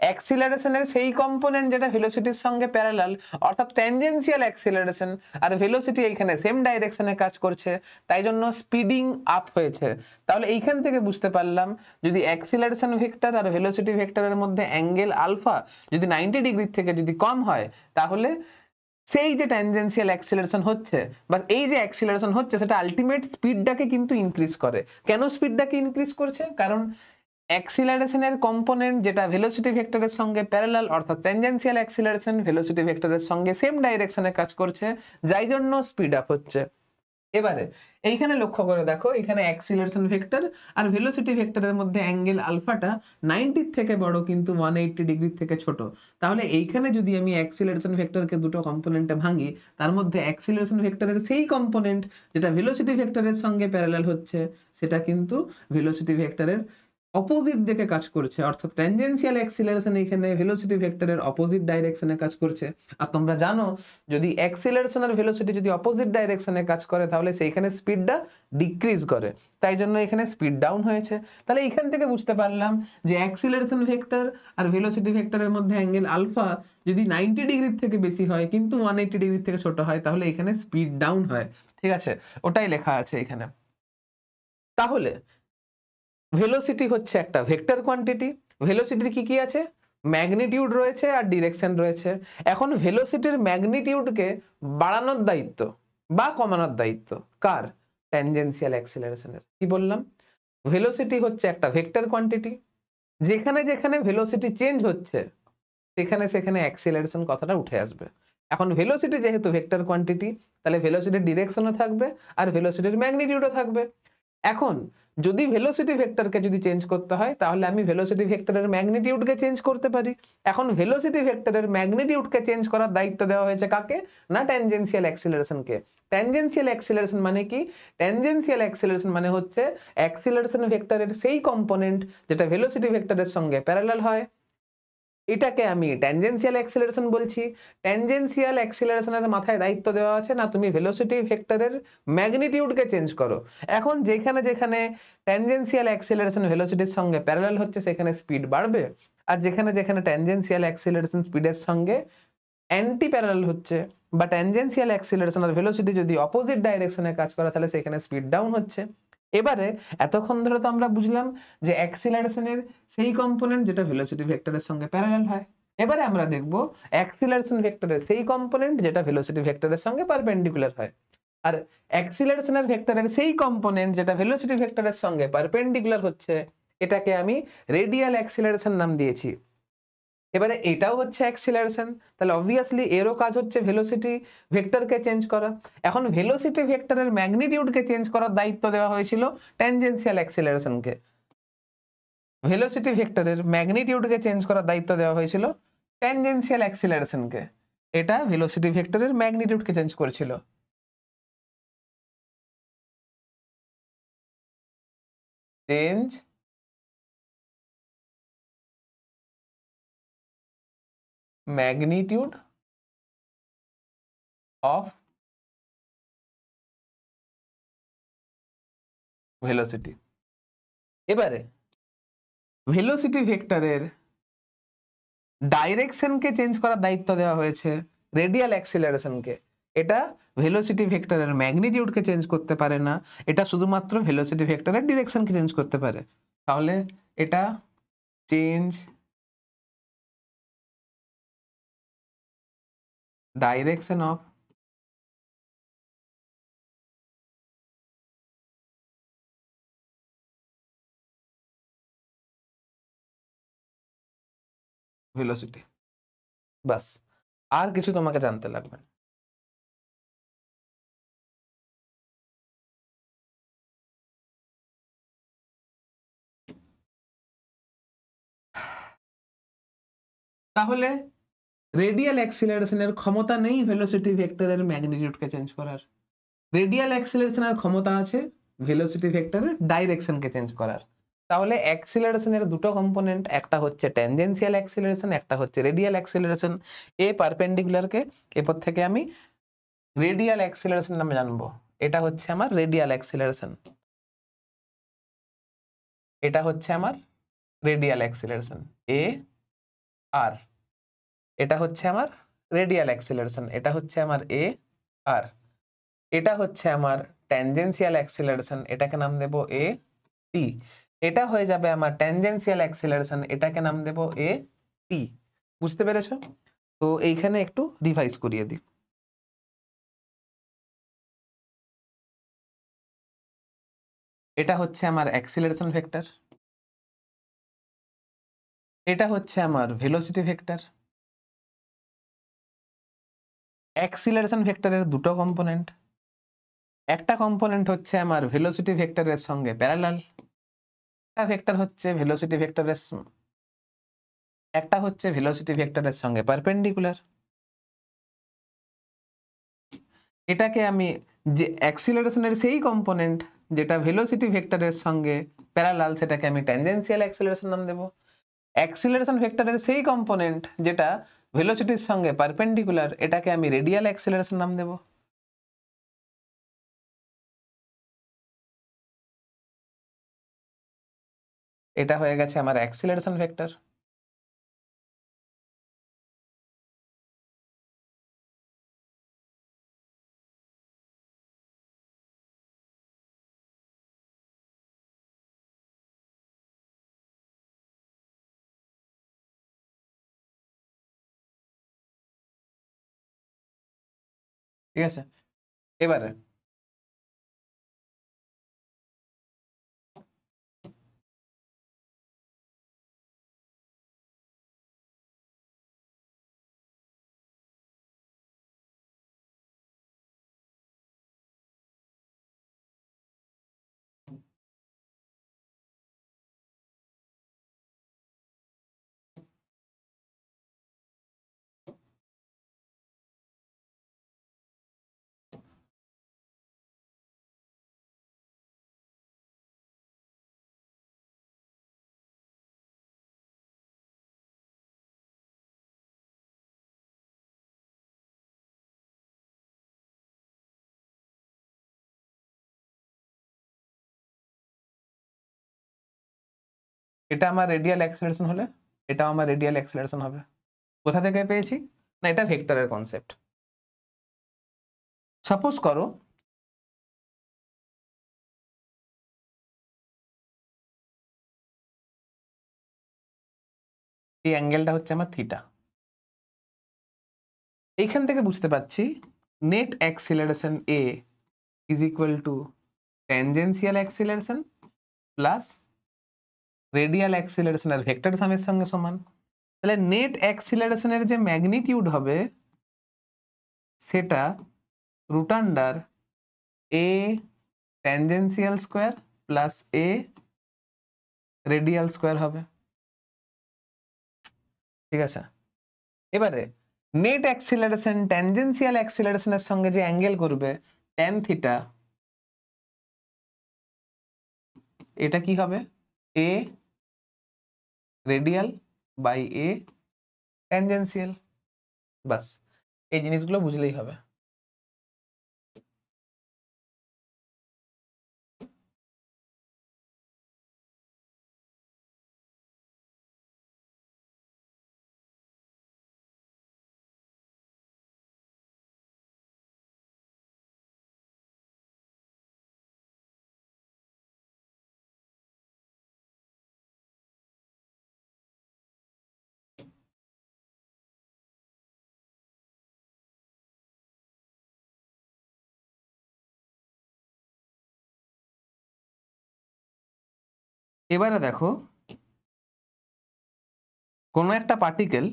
Speaker 1: অ্যাক্সিলারেশনের সেই কম্পোনেন্ট যেটা ভেলোসিটির সঙ্গে প্যারালাল, অর্থাৎ ট্যানজেনশিয়াল অ্যাক্সিলারেশন আর ভেলোসিটি এইখানে সেম ডাইরেকশনে কাজ করছে, তাই জন্য স্পিডিং আপ হয়েছে। তাহলে এইখান থেকে বুঝতে পারলাম যদি অ্যাক্সিলারেশন ভেক্টর আর ভেলোসিটি ভেক্টরের মধ্যে অ্যাঙ্গেল আলফা যদি 90 ডিগ্রি থেকে যদি কম হয় তাহলে সেই যে ট্যানজেনশিয়াল অ্যাক্সিলারেশন হচ্ছে বা এই যে অ্যাক্সিলারেশন হচ্ছে সেটা আলটিমেট স্পিডটাকে কিন্তু ইনক্রিজ করে। কেন স্পিডটাকে ইনক্রিজ করছে? কারণ অ্যাক্সিলারেশনের কম্পোনেন্ট যেটা ভেলোসিটি ভেক্টরের সঙ্গে প্যারালাল, অর্থাৎ ট্যানজেনশিয়াল অ্যাক্সিলারেশন ভেলোসিটি ভেক্টরের সঙ্গে সেম ডাইরেকশনে কাজ করছে, যাই জন্য স্পিড আপ হচ্ছে। এবারে এইখানে লক্ষ্য করে দেখো, এখানে অ্যাক্সিলারেশন ভেক্টর আর ভেলোসিটি ভেক্টরের মধ্যে অ্যাঙ্গেল আলফাটা 90 থেকে বড় কিন্তু 180 ডিগ্রি থেকে ছোট। তাহলে এইখানে যদি আমি অ্যাক্সিলারেশন ভেক্টরকে দুটো কম্পোনেন্টে ভাঙি, তার মধ্যে অ্যাক্সিলারেশন ভেক্টরের সেই কম্পোনেন্ট যেটা ভেলোসিটি ভেক্টরের সঙ্গে প্যারালাল হচ্ছে সেটা কিন্তু ভেলোসিটি ভেক্টরের অপোজিট দিকে কাজ করছে, অর্থাৎ ট্যানজেনশিয়াল অ্যাক্সিলারেশন এখানে ভেলোসিটি ভেক্টরের অপোজিট ডাইরেকশনে কাজ করছে। আর তোমরা জানো যদি অ্যাক্সিলারেশন আর ভেলোসিটি যদি অপোজিট ডাইরেকশনে কাজ করে তাহলে সেইখানে স্পিডটা ডিক্রিজ করে, তাই জন্য এখানে স্পিড ডাউন হয়েছে। তাহলে এখান থেকে বুঝতে পারলাম যে অ্যাক্সিলারেশন ভেক্টর আর ভেলোসিটি ভেক্টরের মধ্যে অ্যাঙ্গেল আলফা যদি 90 ডিগ্রির থেকে বেশি হয় কিন্তু 180 ডিগ্রি থেকে ছোট হয় তাহলে এখানে স্পিড ডাউন হয়। ঠিক আছে, ওটাই লেখা আছে এখানে। তাহলে ভেলোসিটি হচ্ছে একটা ভেক্টর কোয়ান্টিটি, ভেলোসিটির কি কি আছে, ম্যাগনিটিউড রয়েছে আর ডিরেকশন রয়েছে। এখন ভেলোসিটির ম্যাগনিটিউডকে বাড়ানোর দায়িত্ব বা কমানোর দায়িত্ব কার? ট্যানজেনশিয়াল অ্যাক্সিলারেশনের। কি বললাম? ভেলোসিটি হচ্ছে একটা ভেক্টর কোয়ান্টিটি, যেখানে যেখানে ভেলোসিটি চেঞ্জ হচ্ছে সেখানে সেখানে অ্যাক্সিলারেশন কথাটা উঠে আসবে। এখন ভেলোসিটি যেহেতু ভেক্টর কোয়ান্টিটি তাহলে ভেলোসিটির ডিরেকশনও থাকবে আর ভেলোসিটির ম্যাগনিটিউডও থাকবে। এখন যদি ভেলোসিটি ভেক্টরকে যদি চেঞ্জ করতে হয় তাহলে আমি ভেলোসিটি ভেক্টরের ম্যাগনিটিউডকে চেঞ্জ করতে পারি। এখন ভেলোসিটি ভেক্টরের ম্যাগনিটিউডকে চেঞ্জ করার দায়িত্ব দেওয়া হয়েছে কাকে? না ট্যানজেনশিয়াল অ্যাক্সিলারেশনকে। ট্যানজেনশিয়াল অ্যাক্সিলারেশন মানে কি? ট্যানজেনশিয়াল অ্যাক্সিলারেশন মানে হচ্ছে অ্যাক্সিলারেশন ভেক্টরের সেই কম্পোনেন্ট যেটা ভেলোসিটি ভেক্টরের সঙ্গে প্যারালাল হয়, এটাকে আমি ট্যানজেনশিয়াল অ্যাক্সিলারেশন বলছি। ট্যানজেনশিয়াল অ্যাক্সিলারেশনের মাথায় দায়িত্ব দেওয়া আছে না তুমি ভেলোসিটি ভেক্টরের ম্যাগনিটিউডকে চেঞ্জ করো। এখন যেখানে যেখানে ট্যানজেনশিয়াল অ্যাক্সিলারেশন ভেলোসিটির সঙ্গে প্যারালাল হচ্ছে সেখানে স্পিড বাড়বে, আর যেখানে যেখানে ট্যানজেনশিয়াল অ্যাক্সিলারেশন স্পিডের সঙ্গে অ্যান্টি প্যারালাল হচ্ছে বা ট্যানজেনশিয়াল অ্যাক্সিলারেশন আর ভেলোসিটি যদি অপোজিট ডাইরেকশনে কাজ করে তাহলে সেখানে স্পিড ডাউন হচ্ছে। এবারে এতক্ষণ ধরে তো আমরা বুঝলাম যে অ্যাক্সিলারেশনের সেই কম্পোনেন্ট যেটা ভেলোসিটি ভেক্টরের সঙ্গে প্যারালাল হয়। এবারে আমরা দেখব অ্যাক্সিলারেশন ভেক্টরের সেই কম্পোনেন্ট যেটা ভেলোসিটি ভেক্টরের সঙ্গে পারপেন্ডিকুলার হয়। আর অ্যাক্সিলারেশনের ভেক্টরের সেই কম্পোনেন্ট যেটা ভেলোসিটি ভেক্টরের সঙ্গে পারপেন্ডিকুলার হচ্ছে, এটাকে আমি রেডিয়াল অ্যাক্সিলারেশন নাম দিয়েছি। এবারে এটাও হচ্ছে অ্যাক্সিলারেশন, তাহলে অবভিয়াসলি এরও কাজ হচ্ছে ভেলোসিটি ভেক্টরকে চেঞ্জ করা। এখন ভেলোসিটি ভেক্টরের ম্যাগনিটিউডকে চেঞ্জ করার দায়িত্ব দেওয়া হয়েছিল ট্যানজেনশিয়াল অ্যাক্সিলারেশনকে। ভেলোসিটি ভেক্টরের ম্যাগনিটিউডকে চেঞ্জ করার দায়িত্ব দেওয়া হয়েছিল ট্যানজেনশিয়াল অ্যাক্সিলারেশনকে। এটা ভেলোসিটি ভেক্টরের ম্যাগনিটিউডকে চেঞ্জ করেছিল। Change magnitude of velocity. এবারে ভেলোসিটি ভেক্টরের ডাইরেকশনকে চেঞ্জ করার দায়িত্ব দেওয়া হয়েছে রেডিয়াল অ্যাক্সিলারেশনকে। এটা ভেলোসিটি ভেক্টরের ম্যাগনিটিউডকে চেঞ্জ করতে পারে না, এটা শুধুমাত্র ভেলোসিটি ভেক্টরের ডিরেকশনকে চেঞ্জ করতে পারে। তাহলে এটা চেঞ্জ ডাইরেকশন অফ ভেলোসিটি। বাস, আর কিছু তোমাকে জানতে লাগবে না। তাহলে রেডিয়াল অ্যাক্সিলারেশনের ক্ষমতা নেই ভেলোসিটি ভেক্টরের ম্যাগনিটিউডকে চেঞ্জ করার। রেডিয়াল অ্যাক্সিলারেশনের ক্ষমতা আছে ভেলোসিটি ভেক্টরের ডাইরেকশনকে চেঞ্জ করার। তাহলে অ্যাক্সিলারেশনের দুটো কম্পোনেন্ট, একটা হচ্ছে ট্যানজেনশিয়াল অ্যাক্সিলারেশন, একটা হচ্ছে রেডিয়াল অ্যাক্সিলারেশন। এ পারপেন্ডিকুলারকে এরপর থেকে আমি রেডিয়াল অ্যাক্সিলারেশন নামে জানবো। এটা হচ্ছে আমার রেডিয়াল অ্যাক্সিলারেশন, এটা হচ্ছে আমার রেডিয়াল অ্যাক্সিলারেশন এ আর। এটা হচ্ছে আমার রেডিয়াল অ্যাক্সিলারেশন, এটা হচ্ছে আমার এ আর। এটা হচ্ছে আমার ট্যানজেনশিয়াল অ্যাক্সিলারেশন, এটাকে নাম দেব এ টি। এটা হয়ে যাবে আমার ট্যানজেনশিয়াল অ্যাক্সিলারেশন, এটাকে নাম দেব এ টি। বুঝতে পেরেছো? তো এইখানে একটু রিভাইজ করিয়ে দিই। এটা হচ্ছে আমার অ্যাক্সিলারেশন ভেক্টর, এটা হচ্ছে আমার ভেলোসিটি ভেক্টর। অ্যাক্সিলারেশন ভেক্টরের দুটো কম্পোনেন্ট, একটা কম্পোনেন্ট হচ্ছে আমার ভেলোসিটি ভেক্টরের সঙ্গে প্যারালাল, একটা ভেক্টর হচ্ছে ভেলোসিটি ভেক্টরের একটা হচ্ছে ভেলোসিটি ভেক্টরের সঙ্গে পারপেন্ডিকুলার। এটাকে আমি যে অ্যাক্সিলারেশনের সেই কম্পোনেন্ট যেটা ভেলোসিটি ভেক্টরের সঙ্গে প্যারালাল, সেটাকে আমি ট্যানজেনশিয়াল অ্যাক্সিলারেশন নাম দেব। অ্যাক্সিলারেশন ভেক্টরের সেই কম্পোনেন্ট যেটা ভেলোসিটির সঙ্গে পারপেন্ডিকুলার, এটাকে আমি রেডিয়াল অ্যাক্সিলারেশন নাম দেব। এটা হয়ে গেছে আমার অ্যাক্সিলারেশন ভেক্টর। ঠিক আছে, এবারে এটা আমার রেডিয়াল অ্যাক্সিলারেশন হলে এটাও আমার রেডিয়াল অ্যাক্সিলারেশন হবে। কোথা থেকে পেয়েছি? না, এটা ভেক্টরের কনসেপ্ট। সাপোজ করো এই অ্যাঙ্গেলটা হচ্ছে আমার থিটা। এইখান থেকে বুঝতে পারছি net acceleration a is equal to tangential acceleration plus radial acceleration আর ভেক্টর সামের সঙ্গে সমান। তাহলে নেট অ্যাক্সিলারেশনের যে ম্যাগনিটিউড হবে সেটা root under a tangential square plus a radial square হবে। ঠিক আছে, এবারে নেট অ্যাক্সিলারেশন ট্যানজেনশিয়াল অ্যাক্সিলারেশনের সঙ্গে যে অ্যাঙ্গেল করবে ট্যান থিটা, এটা কি হবে? এ রেডিয়াল বাই এ ট্যানজেনশিয়াল। বাস, এই জিনিসগুলো বুঝলেই হবে। এবারে দেখো কোনো একটা পার্টিকেল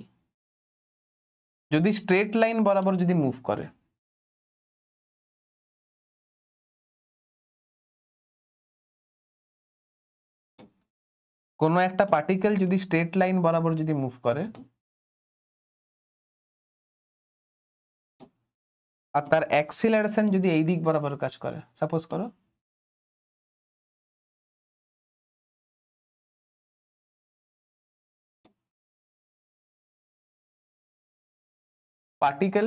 Speaker 1: যদি স্ট্রেট লাইন বরাবর যদি মুভ করে, কোনো একটা পার্টিকেল যদি স্ট্রেট লাইন বরাবর যদি মুভ করে আর তার অ্যাক্সিলারেশন যদি এই দিক বরাবর কাজ করে, সাপোজ করো particle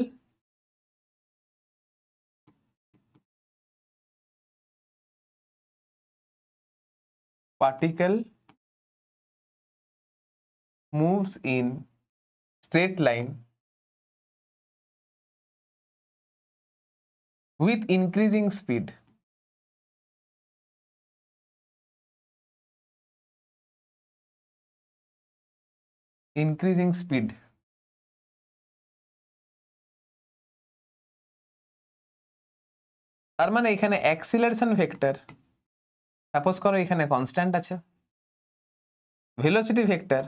Speaker 1: moves in straight line with increasing speed. Increasing speed. তার মানে এখানে অ্যাক্সিলারেশন ভেক্টর, সাপোজ করো এখানে কনস্ট্যান্ট আছে, ভেলোসিটি ভেক্টর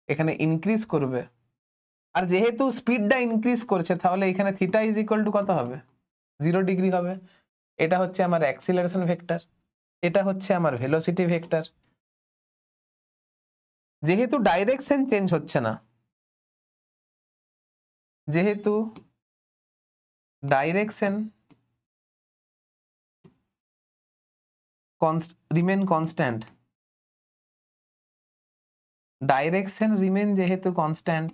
Speaker 1: এখানে ইনক্রিজ করবে, আর যেহেতু স্পিডটা ইনক্রিজ করছে তাহলে এখানে থিটা ইজ ইকুয়াল টু কত হবে? 0 ডিগ্রি হবে। এটা হচ্ছে আমার অ্যাক্সিলারেশন ভেক্টর, এটা হচ্ছে আমার ভেলোসিটি ভেক্টর। যেহেতু ডাইরেকশন চেঞ্জ হচ্ছে না, যেহেতু direction remain constant, direction remain যেহেতু কনস্ট্যান্ট,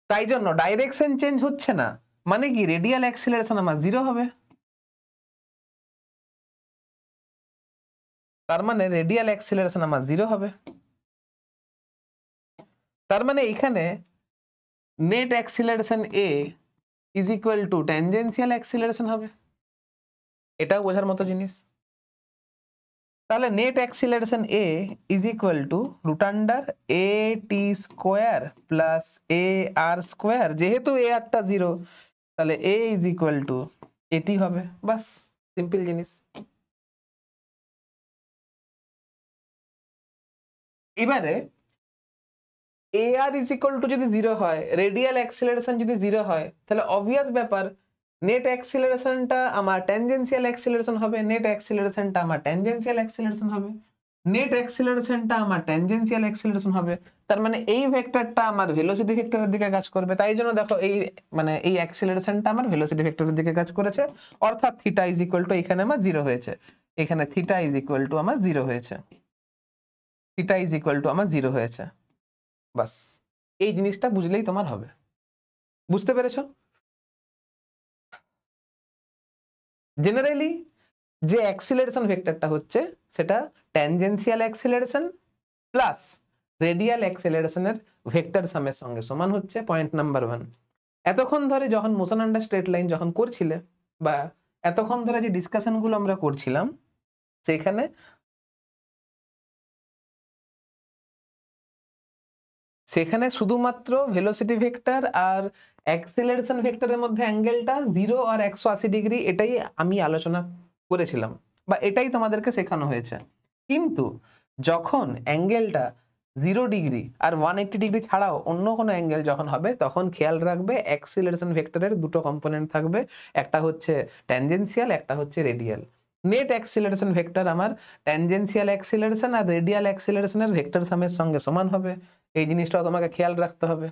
Speaker 1: তাই জন্য ডাইরেকশন চেঞ্জ হচ্ছে না, মানে কি রেডিয়াল অ্যাক্সিলারেশন আমার 0 হবে। তার মানে রেডিয়াল অ্যাক্সিলারেশন আমার 0 হবে। তার মানে এখানে net acceleration a is equal to tangential acceleration হবে। এটাও বোঝার মতো জিনিস। তাহলে net acceleration a is equal to root under a t square plus a r square, যেহেতু এ আরটা 0 তাহলে এ ইজ ইকুয়াল টু এটি হবে। বাস, সিম্পল জিনিস। এবারে এ আর ইজ ইকুয়াল টু যদি 0 হয়, রেডিয়াল অ্যাক্সিলারেশন যদি 0 হয়, তাহলে অবভিয়াস ব্যাপার নেট অ্যাক্সিলারেশনটা আমার ট্যানজেনশিয়াল অ্যাক্সিলারেশন হবে, নেট অ্যাক্সিলারেশনটা আমার ট্যানজেনশিয়াল অ্যাক্সিলারেশন হবে, নেট অ্যাক্সিলারেশনটা আমার ট্যানজেনশিয়াল অ্যাক্সিলারেশন হবে। তার মানে এই ভেক্টরটা আমার ভেলোসিটি ভেক্টরের দিকে কাজ করবে। তাই জন্য দেখো এই মানে এই অ্যাক্সিলারেশনটা আমার ভেলোসিটি ভেক্টরের দিকে কাজ করেছে, অর্থাৎ থিটা ইজ ইকুয়াল টু এখানে আমার 0 হয়েছে, এখানে থিটা ইজ ইকুয়াল টু আমার 0 হয়েছে, থিটা ইজ ইকুয়াল টু আমার 0 হয়েছে। বাস, এই জিনিসটা বুঝলেই তোমার হবে। বুঝতে পেরেছো? জেনারেলি যে অ্যাক্সিলারেশন ভেক্টরটা হচ্ছে সেটা tangential acceleration plus radial অ্যাক্সিলারেশনের vector সামের সঙ্গে সমান হচ্ছে পয়েন্ট নাম্বার 1। এতক্ষণ ধরে যখন মোশন আন্ডার স্ট্রেট লাইন যখন করছিলে বা এতক্ষণ ধরে যে ডিসকাশনগুলো আমরা করছিলাম সেখানে শুধুমাত্র ভেলোসিটি ভেক্টর আর অ্যাক্সিলারেশন ভেক্টরের মধ্যে অ্যাঙ্গেলটা 0 আর 180 ডিগ্রি, এটাই আমি আলোচনা করেছিলাম বা এটাই তোমাদেরকে শেখানো হয়েছে। কিন্তু যখন অ্যাঙ্গেলটা 0 ডিগ্রি আর 180 ডিগ্রি ছাড়াও অন্য কোনো অ্যাঙ্গেল যখন হবে তখন খেয়াল রাখবে অ্যাক্সিলারেশন ভেক্টরের দুটো কম্পোনেন্ট থাকবে, একটা হচ্ছে ট্যানজেন্সিয়াল, একটা হচ্ছে রেডিয়াল। নেট অ্যাক্সিলারেশন ভেক্টর আমার ট্যানজেন্সিয়াল অ্যাক্সিলারেশন আর রেডিয়াল অ্যাক্সিলারেশনের ভেক্টর সামের সঙ্গে সমান হবে, এই জিনিসটাও তোমাকে খেয়াল রাখতে হবে।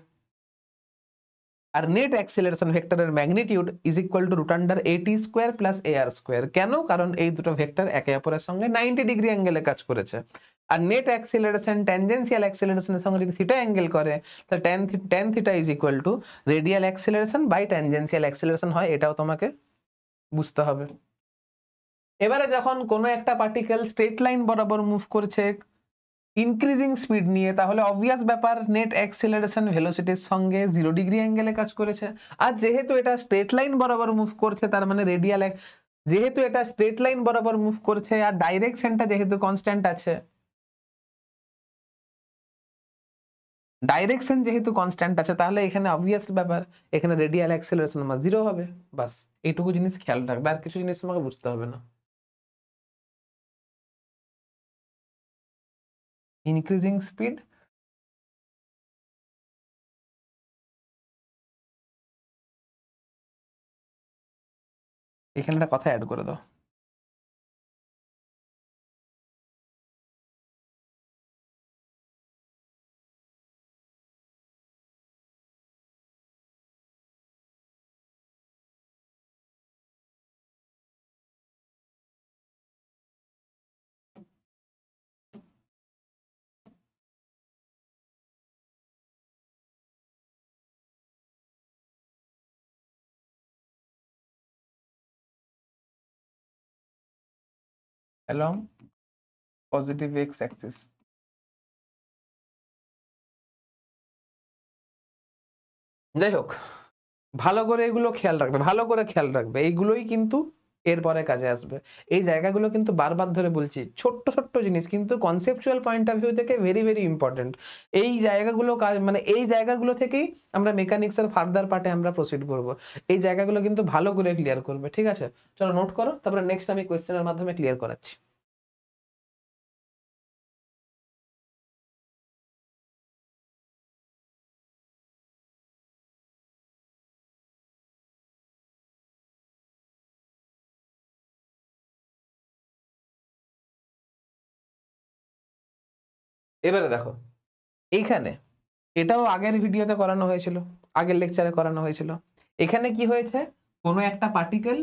Speaker 1: আর নেট অ্যাক্সিলারেশন ভেক্টরের magnitude is equal two √AT² plus AR²। কেন? কারণ এই দুটো ভেক্টর একে অপরের সঙ্গে 90 ডিগ্রি অ্যাঙ্গেলে কাজ করেছে। আর নেট অ্যাক্সিলারেশন ট্যানজেন্সিয়াল অ্যাক্সিলারেশনের সঙ্গে যদি থিটা অ্যাঙ্গেল করে তাহলে tan theta is equal to radial acceleration by tangential acceleration হয়, এটাও তোমাকে বুঝতে হবে। এবারে যখন কোনো একটা পার্টিকেল স্ট্রেট লাইন বরাবর মুভ করছে ইনক্রিজিং স্পিড নিয়ে, তাহলে অবভিয়াস ব্যাপার নেট অ্যাক্সিলারেশন ভেলোসিটির সঙ্গে 0 ডিগ্রি অ্যাঙ্গেলে কাজ করেছে। আর যেহেতু এটা স্ট্রেট লাইন বরাবর মুভ করছে তার মানে যেহেতু এটা স্ট্রেট লাইন বরাবর মুভ করছে আর ডাইরেকশনটা যেহেতু কনস্ট্যান্ট আছে, ডাইরেকশন যেহেতু কনস্ট্যান্ট আছে তাহলে এখানে অবভিয়াস ব্যাপার এখানে রেডিয়াল অ্যাক্সিলারেশন আমার 0 হবে। বাস এইটুকু জিনিস খেয়াল রাখবে, আর কিছু জিনিস তোমাকে বুঝতে হবে না। ইনক্রিজিং স্পিড এখানে একটা কথা অ্যাড করে দাও। along positive x axis। যাই হোক, ভালো করে এগুলো খেয়াল রাখবে, ভালো করে খেয়াল রাখবে, এইগুলোই কিন্তু এরপরে কাজে আসবে। এই জায়গাগুলো কিন্তু বারবার ধরে বলছি, ছোট্ট ছোট্ট জিনিস কিন্তু কনসেপচুয়াল পয়েন্ট অফ ভিউ থেকে ভেরি ভেরি ইম্পর্টেন্ট। এই জায়গাগুলো মানে এই জায়গাগুলো থেকেই আমরা মেকানিক্সের ফার্দার পার্টে আমরা প্রসিড করব। এই জায়গাগুলো কিন্তু ভালো করে ক্লিয়ার করবে, ঠিক আছে? চলো নোট করো, তারপরে নেক্সট আমি কোয়েশ্চেনের মাধ্যমে ক্লিয়ার করাচ্ছি। এবারে দেখো, এইখানে এটাও আগের ভিডিওতে করানো হয়েছিল, আগের লেকচারে করানো হয়েছিল। এখানে কি হয়েছে, কোনো একটা পার্টিকেল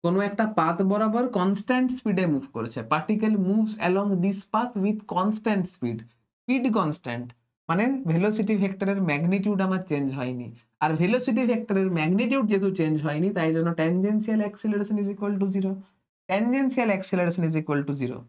Speaker 1: কোনো একটা পাথ বরাবর কনস্ট্যান্ট স্পিডে মুভ করেছে। Particle moves along this path with constant speed. Speed constant মানে ভেলোসিটি ভেক্টরের ম্যাগনিটিউড আমার চেঞ্জ হয়নি। আর ভেলোসিটি ভেক্টরের ম্যাগনিটিউড যেহেতু চেঞ্জ হয়নি তাই জন্য tangential acceleration is equal to 0। Tangential acceleration is equal to 0।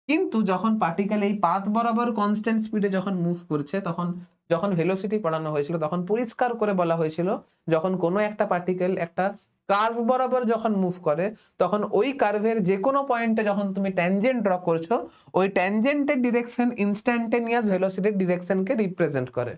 Speaker 1: কিন্তু যখন পার্টিকেল এই পাথ বরাবর কনস্ট্যান্ট স্পিডে যখন মুভ করছে তখন যখন ভেলোসিটি পড়ানো হয়েছিল তখন পরিষ্কার করে বলা হয়েছিল যখন কোনো একটা পার্টিকেল একটা কার্ভ বরাবর যখন মুভ করে তখন ওই কার্ভের যে কোনো পয়েন্টে যখন তুমি ট্যানজেন্ট ড্র করছো ওই ট্যানজেন্টের ডিরেকশন ইনস্ট্যান্টেনিয়াস ভেলোসিটির ডিরেকশনকে রিপ্রেজেন্ট করে।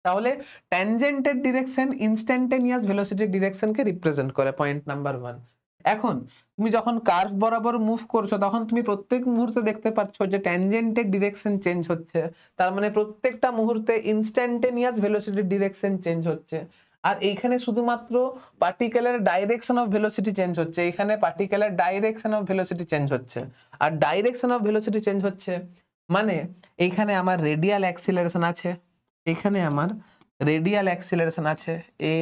Speaker 1: তাহলে ট্যানজেন্টের ডিরেকশন ইনস্ট্যান্টেনিয়াস ভেলোসিটির ডিরেকশনকে রিপ্রেজেন্ট করে, পয়েন্ট নাম্বার 1। এখন তুমি যখন কার্ভ বরাবর মুভ করছো তখন তুমি প্রত্যেক মুহূর্তে দেখতে পাচ্ছ যে ট্যানজেন্টের ডিরেকশন চেঞ্জ হচ্ছে, তার মানে প্রত্যেকটা মুহূর্তে ইনস্ট্যান্টেনিয়াস ভেলোসিটির ডিরেকশন চেঞ্জ হচ্ছে। আর এইখানে শুধুমাত্র পার্টিকেলের ডাইরেকশন অফ ভেলোসিটি চেঞ্জ হচ্ছে, এখানে পার্টিকেলের ডাইরেকশন অফ ভেলোসিটি চেঞ্জ হচ্ছে। আর ডাইরেকশন অফ ভেলোসিটি চেঞ্জ হচ্ছে মানে এইখানে আমার রেডিয়াল অ্যাক্সিলারেশন আছে, এখানে আমার রেডিয়াল অ্যাক্সিলারেশন আছে এ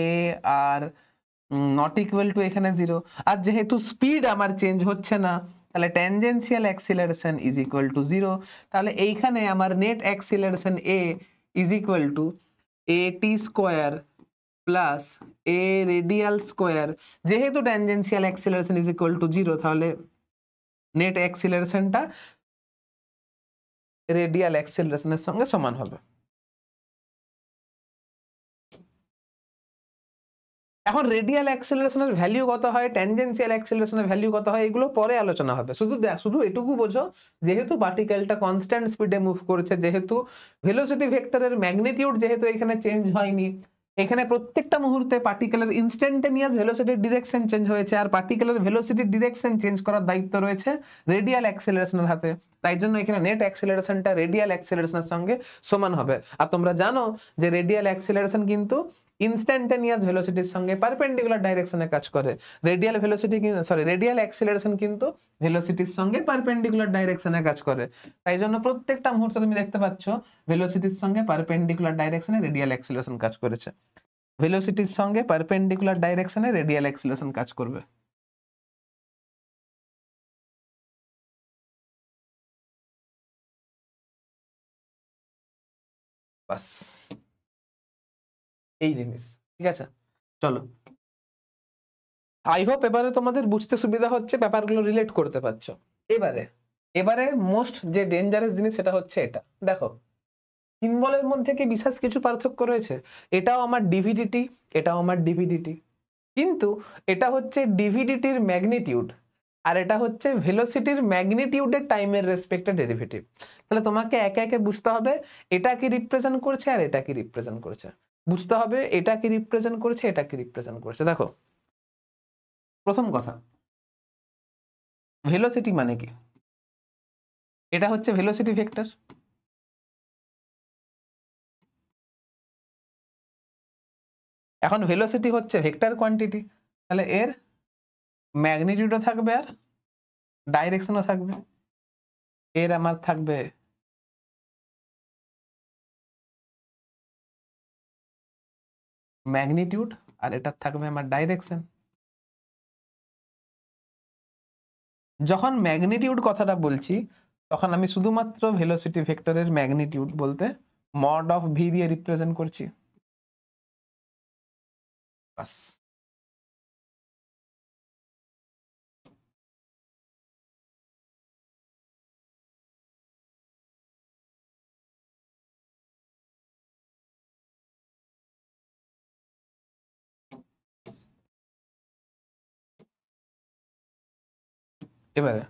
Speaker 1: আর নট ইকুয়াল টু এখানে 0। আর যেহেতু স্পিড আমার চেঞ্জ হচ্ছে না তাহলে tangential acceleration is equal to 0। তাহলে এইখানে আমার net acceleration a is equal two AT² plus a radial square. যেহেতু tangential acceleration is equal to 0 তাহলে নেট অ্যাক্সিলারেশনটা রেডিয়াল অ্যাক্সেলারেশনের সঙ্গে সমান হবে। এখন রেডিয়াল অ্যাক্সেলারেশনের ভ্যালু কত হয়, ট্যানজেনশিয়াল অ্যাক্সেলারেশনের ভ্যালু কত হয়, এগুলো পরে আলোচনা হবে। শুধু এটুকু বোঝো, যেহেতু পার্টিকেলটা কনস্ট্যান্ট স্পিডে মুভ করছে, যেহেতু ভেলোসিটি ভেক্টরের ম্যাগনিটিউড যেহেতু এখানে চেঞ্জ হয়নি, এখানে প্রত্যেকটা মুহূর্তে পার্টিকেলের ইনস্ট্যান্টেনিয়াস ভেলোসিটির ডিরেকশন চেঞ্জ হয়েছে, আর পার্টিকেলের ভেলোসিটির ডিরেকশন চেঞ্জ করার দায়িত্ব রয়েছে রেডিয়াল অ্যাক্সেলারেশনের হাতে। তাই জন্য এখানে নেট অ্যাক্সেলারেশনটা রেডিয়াল অ্যাক্সেলারেশনের সঙ্গে সমান হবে। আর তোমরা জানো যে রেডিয়াল অ্যাক্সেলারেশন কিন্তু ইনস্ট্যান্টেনিয়াস ভেলোসিটির সঙ্গে পারপেন্ডিকুলার ডাইরেকশনে কাজ করে। রেডিয়াল অ্যাক্সেলারেশন কিন্তু ভেলোসিটির সঙ্গে পারপেন্ডিকুলার ডাইরেকশনে কাজ করে। তাই জন্য প্রত্যেকটা মুহূর্তে তুমি দেখতে পাচ্ছ ভেলোসিটির সঙ্গে পারপেন্ডিকুলার ডাইরেকশনে রেডিয়াল অ্যাক্সেলারেশন কাজ করেছে। ভেলোসিটির সঙ্গে পারপেন্ডিকুলার ডাইরেকশনে রেডিয়াল অ্যাক্সেলারেশন কাজ করবে। বাস এই জিনিস, ঠিক আছে। চলো, আই হোপ এবারে তোমাদের বুঝতে সুবিধা হচ্ছে, ব্যাপারগুলো রিলেট করতে পারছো। এবারে মোস্ট যে ডেঞ্জারাস জিনিস সেটা হচ্ছে এটা। দেখো, সিম্বলের মধ্যে কি বিশেষ কিছু পার্থক্য রয়েছে? এটাও আমার ডিভিডিটি, এটাও আমার ডিভিডিটি, কিন্তু এটা হচ্ছে ডিভিডিটির ম্যাগনিটিউড, আর এটা হচ্ছে ভেলোসিটির ম্যাগনিটিউডের টাইমের রেসপেক্টে ডেরিভেটিভ। তাহলে তোমাকে একে একে বুঝতে হবে এটা কি রিপ্রেজেন্ট করছে আর এটা কি রিপ্রেজেন্ট করছে। বুঝতে হবে এটা কি রিপ্রেজেন্ট করছে, এটা কি রিপ্রেজেন্ট করছে। দেখো, প্রথম কথা, ভেলোসিটি মানে কি? এটা হচ্ছে ভেলোসিটি ভেক্টর। এখন ভেলোসিটি হচ্ছে ভেক্টর কোয়ান্টিটি, তাহলে এর ম্যাগনিটিউডও থাকবে আর ডাইরেকশনও থাকবে। এর আমার থাকবে ম্যাগনিটিউড আর এটা থাকবে আমার ডাইরেকশন। যখন ম্যাগনিটিউড কথাটা বলছি তখন আমি শুধুমাত্র ভেলোসিটি ভেক্টরের ম্যাগনিটিউড বলতে মড অফ ভি দিয়ে রিপ্রেজেন্ট করছি। বাস, এবারে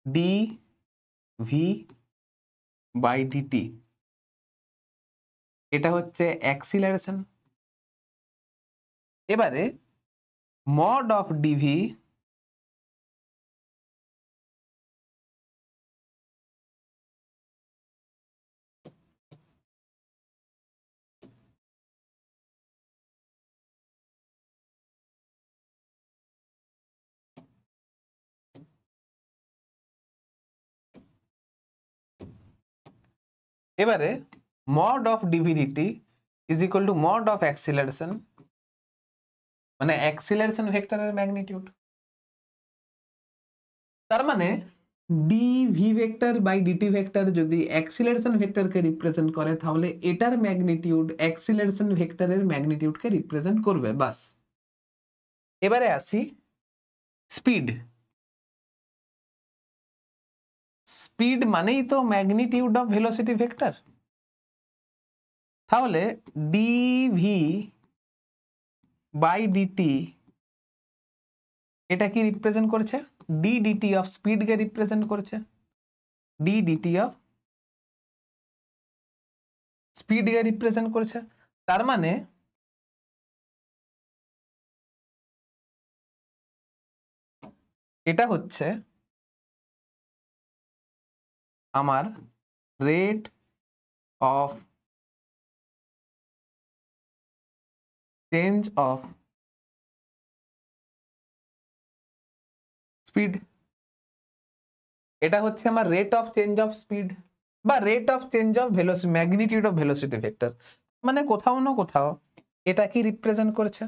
Speaker 1: ডি ভি বাই ডিটি, এটা হচ্ছে অ্যাক্সিলারেশন। এবারে মড অফ ডিভি এবারে mod of d v d t is equal to mod of acceleration, মানে অ্যাক্সিলারেশন ভেক্টরের ম্যাগনিটিউড। তার মানে d v vector by DT vector যদি অ্যাক্সিলারেশন ভেক্টরকে রিপ্রেজেন্ট করে তাহলে এটার ম্যাগনিটিউড অ্যাক্সিলারেশন ভেক্টরের ম্যাগনিটিউডকে রিপ্রেজেন্ট করবে। বাস, এবারে আসি স্পিড। স্পিড মানেই তো ম্যাগনিটিউড অফ ভেলোসিটি ভেক্টর। তাহলে ডিভি বাই ডিটি এটা কি রিপ্রেজেন্ট করছে? ডি ডিটি অফ স্পিডকে রিপ্রেজেন্ট করছে। ডি ডিটি অফ স্পিডকে রিপ্রেজেন্ট করছে। তার মানে এটা হচ্ছে আমার rate of change of speed. এটা হচ্ছে আমার rate of change of speed বা rate of change of velocity, magnitude of velocity vector. মানে কোথাও না কোথাও এটা কি রিপ্রেজেন্ট করছে?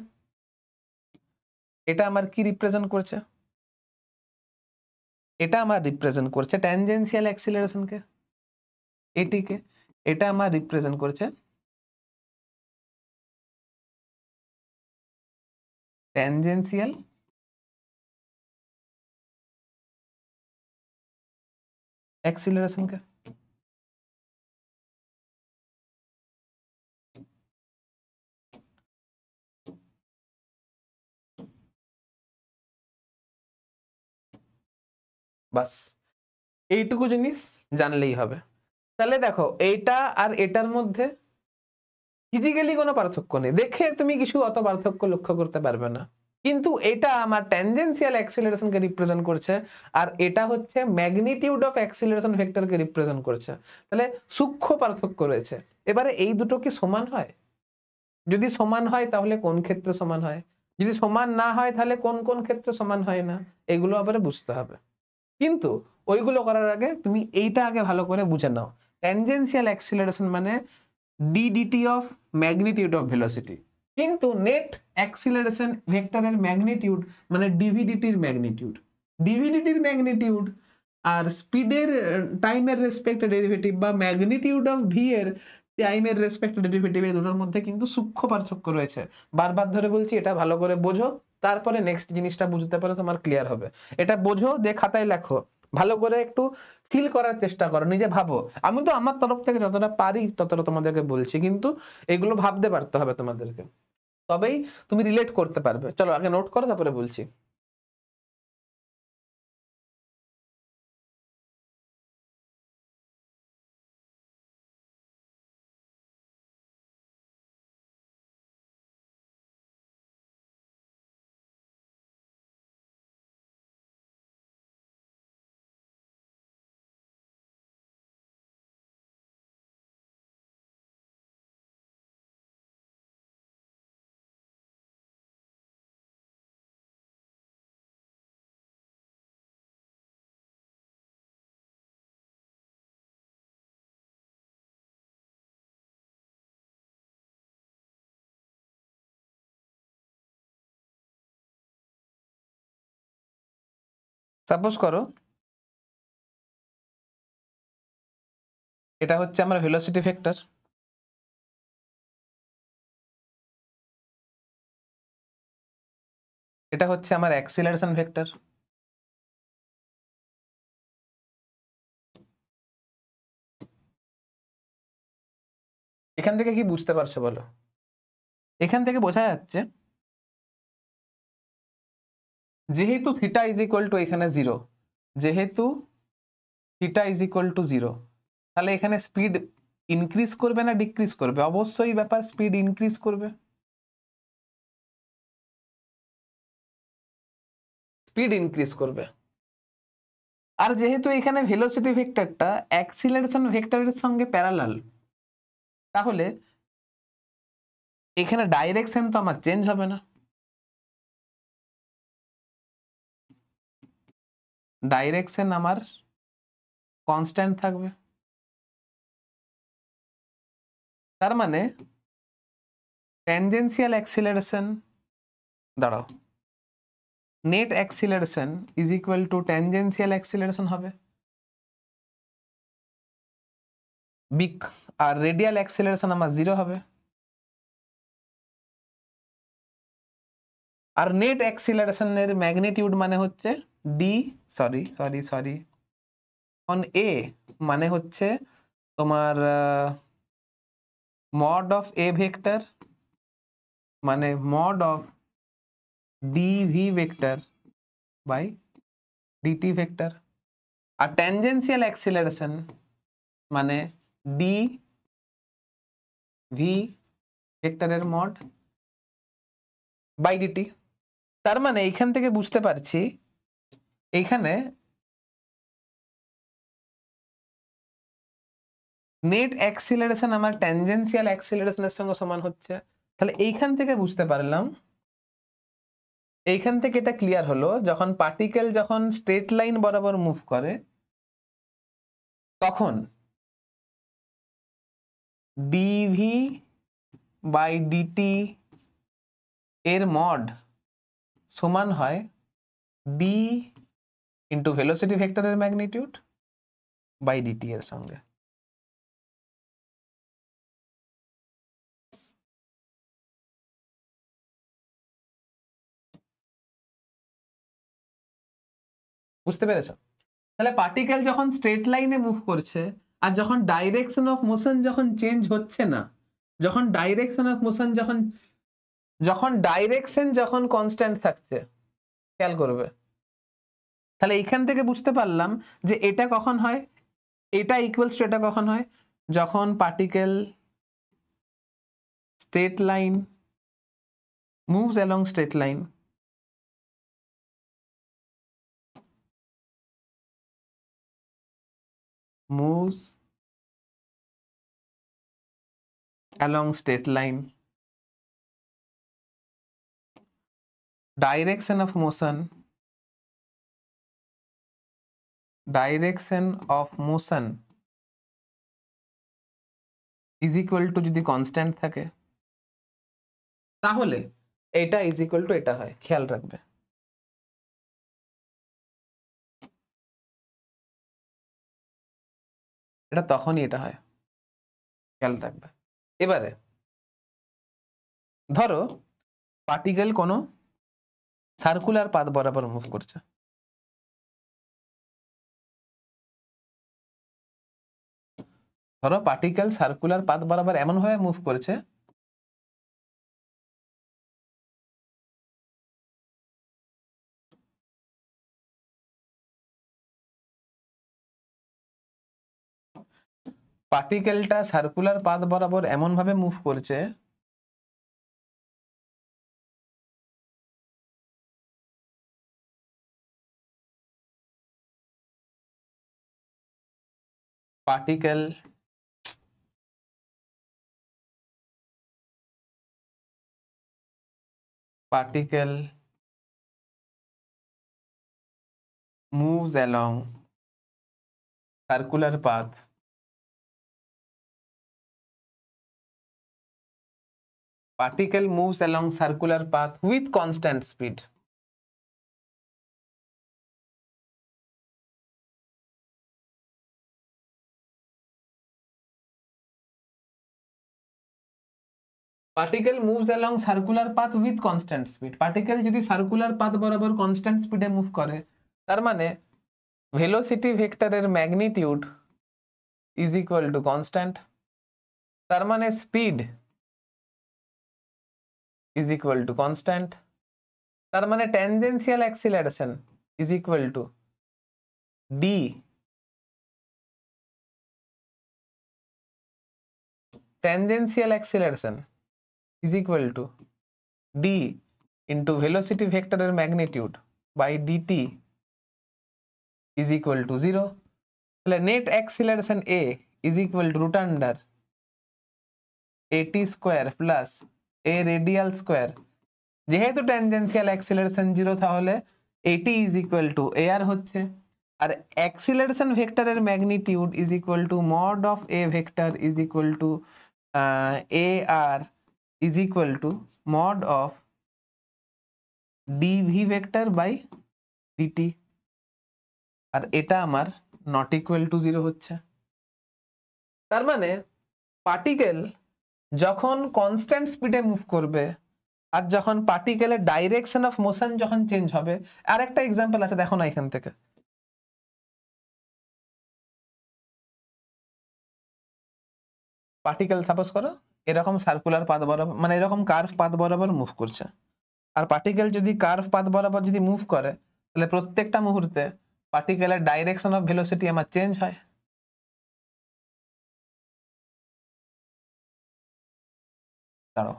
Speaker 1: এটা আমার কি রিপ্রেজেন্ট করছে? এটা আমার রিপ্রেজেন্ট করছে ট্যানজেনশিয়াল অ্যাক্সিলারেশনকে, এটিকে। এটা আমার রিপ্রেজেন্ট করছে ট্যানজেনশিয়াল অ্যাক্সিলারেশনকে। বাস এইটুকু জিনিস জানলেই হবে। তাহলে দেখো এইটা আর এটার মধ্যে ফিজিক্যালি কোনো পার্থক্য নেই, দেখে তুমি কিছু অত পার্থক্য লক্ষ্য করতে পারবে না, কিন্তু এটা আমার ট্যানজেনশিয়াল অ্যাক্সিলারেশনকে রিপ্রেজেন্ট করছে আর এটা হচ্ছে ম্যাগনিটিউড অফ অ্যাক্সিলারেশন ভেক্টরকে রিপ্রেজেন্ট করছে। তাহলে সূক্ষ্ম পার্থক্য রয়েছে। এবারে এই দুটো কি সমান হয়? যদি সমান হয় তাহলে কোন ক্ষেত্রে সমান হয়, যদি সমান না হয় তাহলে কোন কোন ক্ষেত্রে সমান হয় না, এগুলো আবার বুঝতে হবে। কিন্তু ওইগুলো করার আগে তুমি এইটা আগে ভালো করে বুঝে নাও, ট্যানজেনশিয়াল অ্যাক্সিলারেশন মানে DDT of magnitude of velocity, কিন্তু নেট অ্যাক্সিলারেশন ভেক্টরের ম্যাগনিটিউড মানে ডিভিডিটির ম্যাগনিটিউড। ডিভিডিটির ম্যাগনিটিউড আর স্পিডের টাইমের রেসপেক্টে ডেরিভেটিভ বা ম্যাগনিটিউড অফ ভি এর টাইমের রেসপেক্টে ডেরিভেটিভ, এই দুটোর মধ্যে কিন্তু সূক্ষ্ম পার্থক্য রয়েছে। বারবার ধরে বলছি এটা ভালো করে বোঝো, তারপরে নেক্সট জিনিসটা বুঝতে পারো তোমার ক্লিয়ার হবে। এটা বোঝো, দিয়ে খাতায় লেখো, ভালো করে একটু ফিল করার চেষ্টা করো, নিজে ভাবো। আমি তো আমার তরফ থেকে যতটা পারি ততটা তোমাদেরকে বলছি, কিন্তু এগুলো ভাবতে পারতে হবে তোমাদেরকে, তবেই তুমি রিলেট করতে পারবে। চলো আগে নোট করো, তারপরে বলছি। সাপোজ করো এটা হচ্ছে আমার ভেলোসিটি ভেক্টর, এটা হচ্ছে আমার অ্যাক্সিলারেশন ভেক্টর, এখান থেকে কি বুঝতে পারছো বলো? এখান থেকে বোঝা যাচ্ছে যেহেতু থিটা ইজ ইকুয়াল টু এখানে 0, যেহেতু থিটা ইজ ইকুয়াল টু 0, তাহলে এখানে স্পিড ইনক্রিজ করবে না ডিক্রিজ করবে? অবশ্যই ব্যাপার স্পিড ইনক্রিজ করবে, স্পিড ইনক্রিজ করবে। আর যেহেতু এখানে ভেলোসিটি ভেক্টরটা অ্যাক্সিলারেশন ভেক্টরের সঙ্গে প্যারালাল, তাহলে এখানে ডাইরেকশন তো আমার চেঞ্জ হবে না, ডাইরেকশন আমার কনস্ট্যান্ট থাকবে। তার মানে ট্যানজেনশিয়াল অ্যাক্সিলারেশন, দাঁড়াও, net acceleration is equal to tangential acceleration হবে বিক, আর রেডিয়াল অ্যাক্সিলারেশন আমার 0 হবে। আর নেট অ্যাক্সিলারেশনের ম্যাগনিটিউড মানে হচ্ছে ডি, সরি অন এ, মানে হচ্ছে তোমার মড অফ এ ভেক্টর মানে mod of dv vector by DT vector. আর ট্যানজেনশিয়াল অ্যাক্সিলারেশন মানে ডি ভি ভেক্টরের মড বাই ডিটি। তার মানে এইখান থেকে বুঝতে পারছি এইখানে নেট অ্যাক্সিলারেশন আমার ট্যানজেনশিয়াল অ্যাক্সিলারেশনের সঙ্গে সমান হচ্ছে। তাহলে এইখান থেকে বুঝতে পারলাম, এইখান থেকে এটা ক্লিয়ার হলো, যখন পার্টিকেল যখন স্ট্রেট লাইন বরাবর মুভ করে তখন ডিভি বাই ডিটি এর মড সমান হয় ডি ইন্টু ভেলোসিটি ভেক্টরের ম্যাগনিটিউড বাই ডিটি এর সঙ্গে। বুঝতে পেরেছ? তাহলে পার্টিকেল যখন স্ট্রেট লাইনে মুভ করছে আর যখন ডাইরেকশন অফ মোশন যখন চেঞ্জ হচ্ছে না, যখন ডাইরেকশন অফ মোশন যখন ডাইরেকশন যখন কনস্ট্যান্ট থাকছে, খেয়াল করবে, তাহলে এখান থেকে বুঝতে পারলাম যে এটা কখন হয়, এটা ইকুয়ালস টু এটা কখন হয়, যখন particle straight line moves along straight line, moves along straight line, direction of motion is equal to যদি কনস্ট্যান্ট থাকে, তাহলে এটা ইজ ইকুয়াল টু এটা হয়, খেয়াল রাখবে। এটা তখনই এটা হয়, খেয়াল রাখবে। এবারে ধরো পার্টিকেল কোনো সার্কুলার পাথ বরাবর মুভ করছে, ধরো পার্টিকেল সার্কুলার পাথ বরাবর এমন ভাবে মুভ করছে পার্টিকেলটা সার্কুলার পাথ বরাবর এমন ভাবে মুভ করছে particle moves along circular path with constant speed. Particle moves along circular path with constant speed. Particle যদি সার্কুলার পাথ বরাবর কনস্ট্যান্ট স্পিডে মুভ করে, তার মানে ভেলোসিটি ভেক্টরের magnitude is equal to constant, তার মানে speed is equal to constant, তার মানে tangential acceleration is equal two D tangential acceleration is equal to d into velocity vector magnitude by dt is equal to 0. তাহলে net acceleration a is equal to root under at square plus a radial square, যেহেতু tangential acceleration 0 তাহলে at is equal to ar হচ্ছে, আর acceleration vector magnitude is equal to mod of a vector is equal to ar is equal to mod of dv vector by dt, আর এটা আমার not equal to 0 হচ্ছে। তার মানে particle যখন constant স্পিডে move করবে আর যখন পার্টিকেলের ডাইরেকশন অফ মোশন যখন চেঞ্জ হবে, আর একটা এক্সাম্পল আছে দেখো না এখান থেকে, পার্টিকেল সাপোজ করো এরকম সার্কুলার পাথ বরাবর, মানে এরকম কার্ভ পাথ বরাবর মুভ করছে, আর পার্টিকেল যদি কার্ভ পাথ বরাবর যদি মুভ করে তাহলে প্রত্যেকটা মুহূর্তে পার্টিকেলের ডাইরেকশন অফ ভেলোসিটি আমার চেঞ্জ হয়। দাঁড়াও,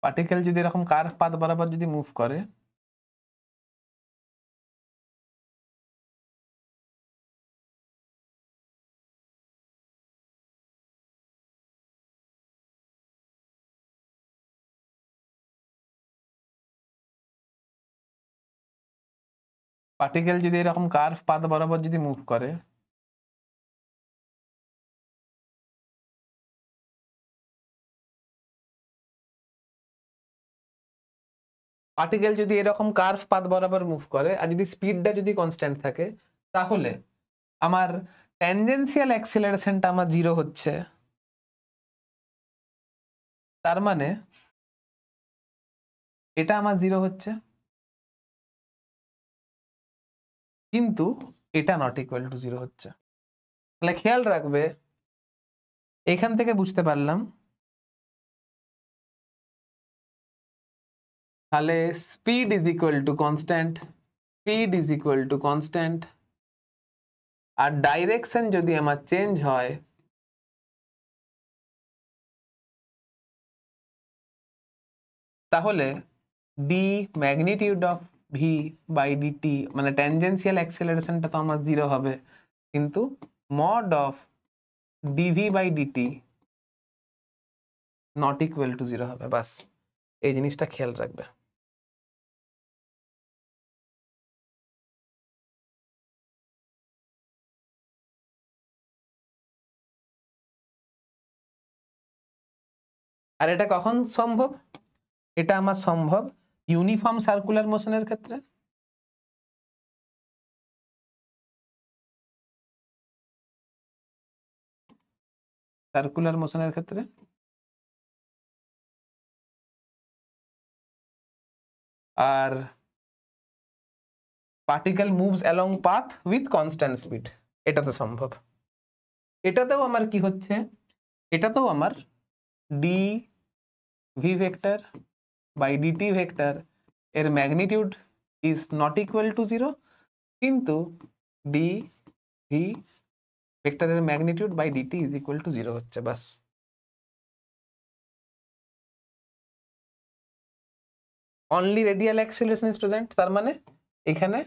Speaker 1: পার্টিকেল যদি এরকম কার্ভ পাথ বরাবর যদি মুভ করে, পার্টিকেল যদি এরকম কার্ভ পাথ বরাবর যদি মুভ করে, পার্টিকেল যদি এরকম কার্ভ পাথ বরাবর মুভ করে আর যদি স্পিডটা যদি কনস্ট্যান্ট থাকে, তাহলে আমার ট্যানজেনশিয়াল অ্যাক্সিলারেশনটা আমার 0 হচ্ছে, তার মানে এটা আমার 0 হচ্ছে, কিন্তু এটা নট ইকুয়াল টু 0 হচ্ছে। তাহলে খেয়াল রাখবে, এখান থেকে বুঝতে পারলাম তাহলে speed is equal to constant, speed is equal to constant, আর ডাইরেকশন যদি আমার চেঞ্জ হয় তাহলে d magnitude of v by dt, মানে ট্যানজেনশিয়াল অ্যাক্সেলারেশনটা তো আমার 0 হবে, কিন্তু mod of dv by dt not equal to 0 হবে। বাস এই জিনিসটা খেয়াল রাখবে। আর এটা কখন সম্ভব? এটা আমার সম্ভব ইউনিফর্ম সার্কুলার মোশনের ক্ষেত্রে। সার্কুলার মোশনের ক্ষেত্রে আর particle moves along path with constant speed, এটাতে সম্ভব। এটাতেও আমার কি হচ্ছে, এটাতেও আমার d v vector by DT vector এর magnitude is not equal to 0, কিন্তু ডি ভি ভেক্টরের magnitude by DT is equal to 0 হচ্ছে। বাস only radial acceleration is present, তার মানে এখানে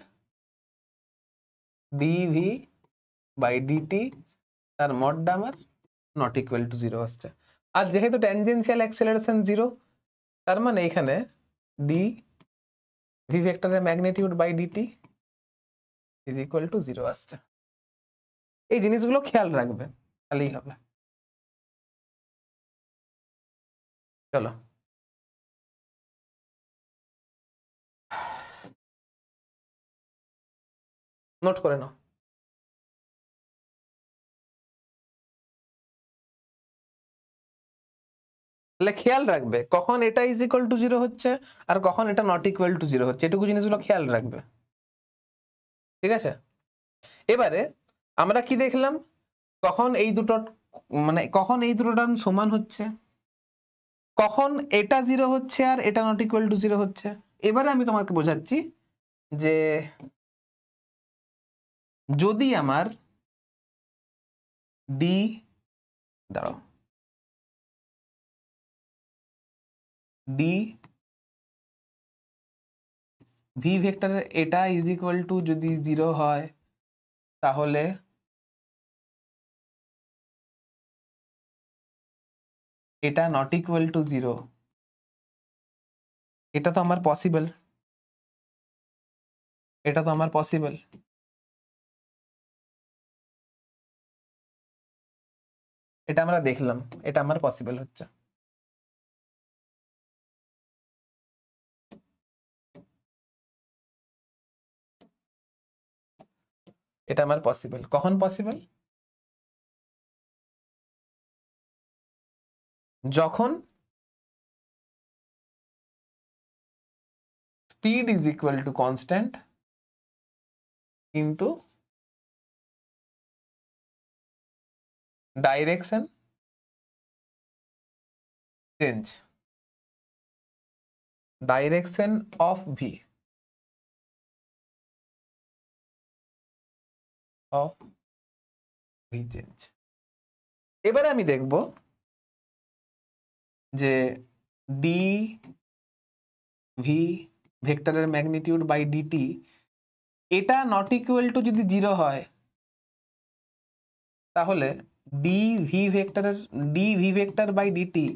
Speaker 1: ডিভি বাই ডিটি তার মডটা আমার নট ইকুয়াল টু 0 আসছে। আর যেহেতু ট্যানজেনশিয়াল অ্যাক্সিলারেশন 0, তার মানে এখানে ডি ভি ভেক্টরের magnitude by DT is equal to 0 আসছে। এই জিনিসগুলো খেয়াল রাখবে, তাহলেই হবে। চলো নোট করে নাও। তাহলে খেয়াল রাখবে কখন এটা ইজ ইকুয়াল টু 0 হচ্ছে আর কখন এটা নট ইকুয়াল টু 0 হচ্ছে, এটুকু জিনিসগুলো খেয়াল রাখবে। ঠিক আছে, এবারে আমরা কি দেখলাম, কখন এই দুটো, মানে কখন এই দুটো টার্ম সমান হচ্ছে, কখন এটা 0 হচ্ছে আর এটা নট ইকুয়াল টু 0 হচ্ছে। এবারে আমি তোমাকে বোঝাচ্ছি যে যদি আমার ডি, দাঁড়াও, ডি ভি ভেক্টরের এটা ইজ ইকুয়াল টু যদি 0 হয়, তাহলে এটা নট ইকুয়াল টু 0, এটা তো আমার পসিবল, এটা তো আমার পসিবল। এটা আমরা দেখলাম, এটা আমার পসিবল হচ্ছে। এটা আমার পসিবল, কখন পসিবল? যখন speed is equal to constant, কিন্তু direction change, direction of v of v change. এবারে আমি দেখব যে ডি ভি ভেক্টরের ম্যাগনিটিউড বাই ডিটি এটা নট ইকুয়াল টু যদি 0 হয়, তাহলে d v vector by d t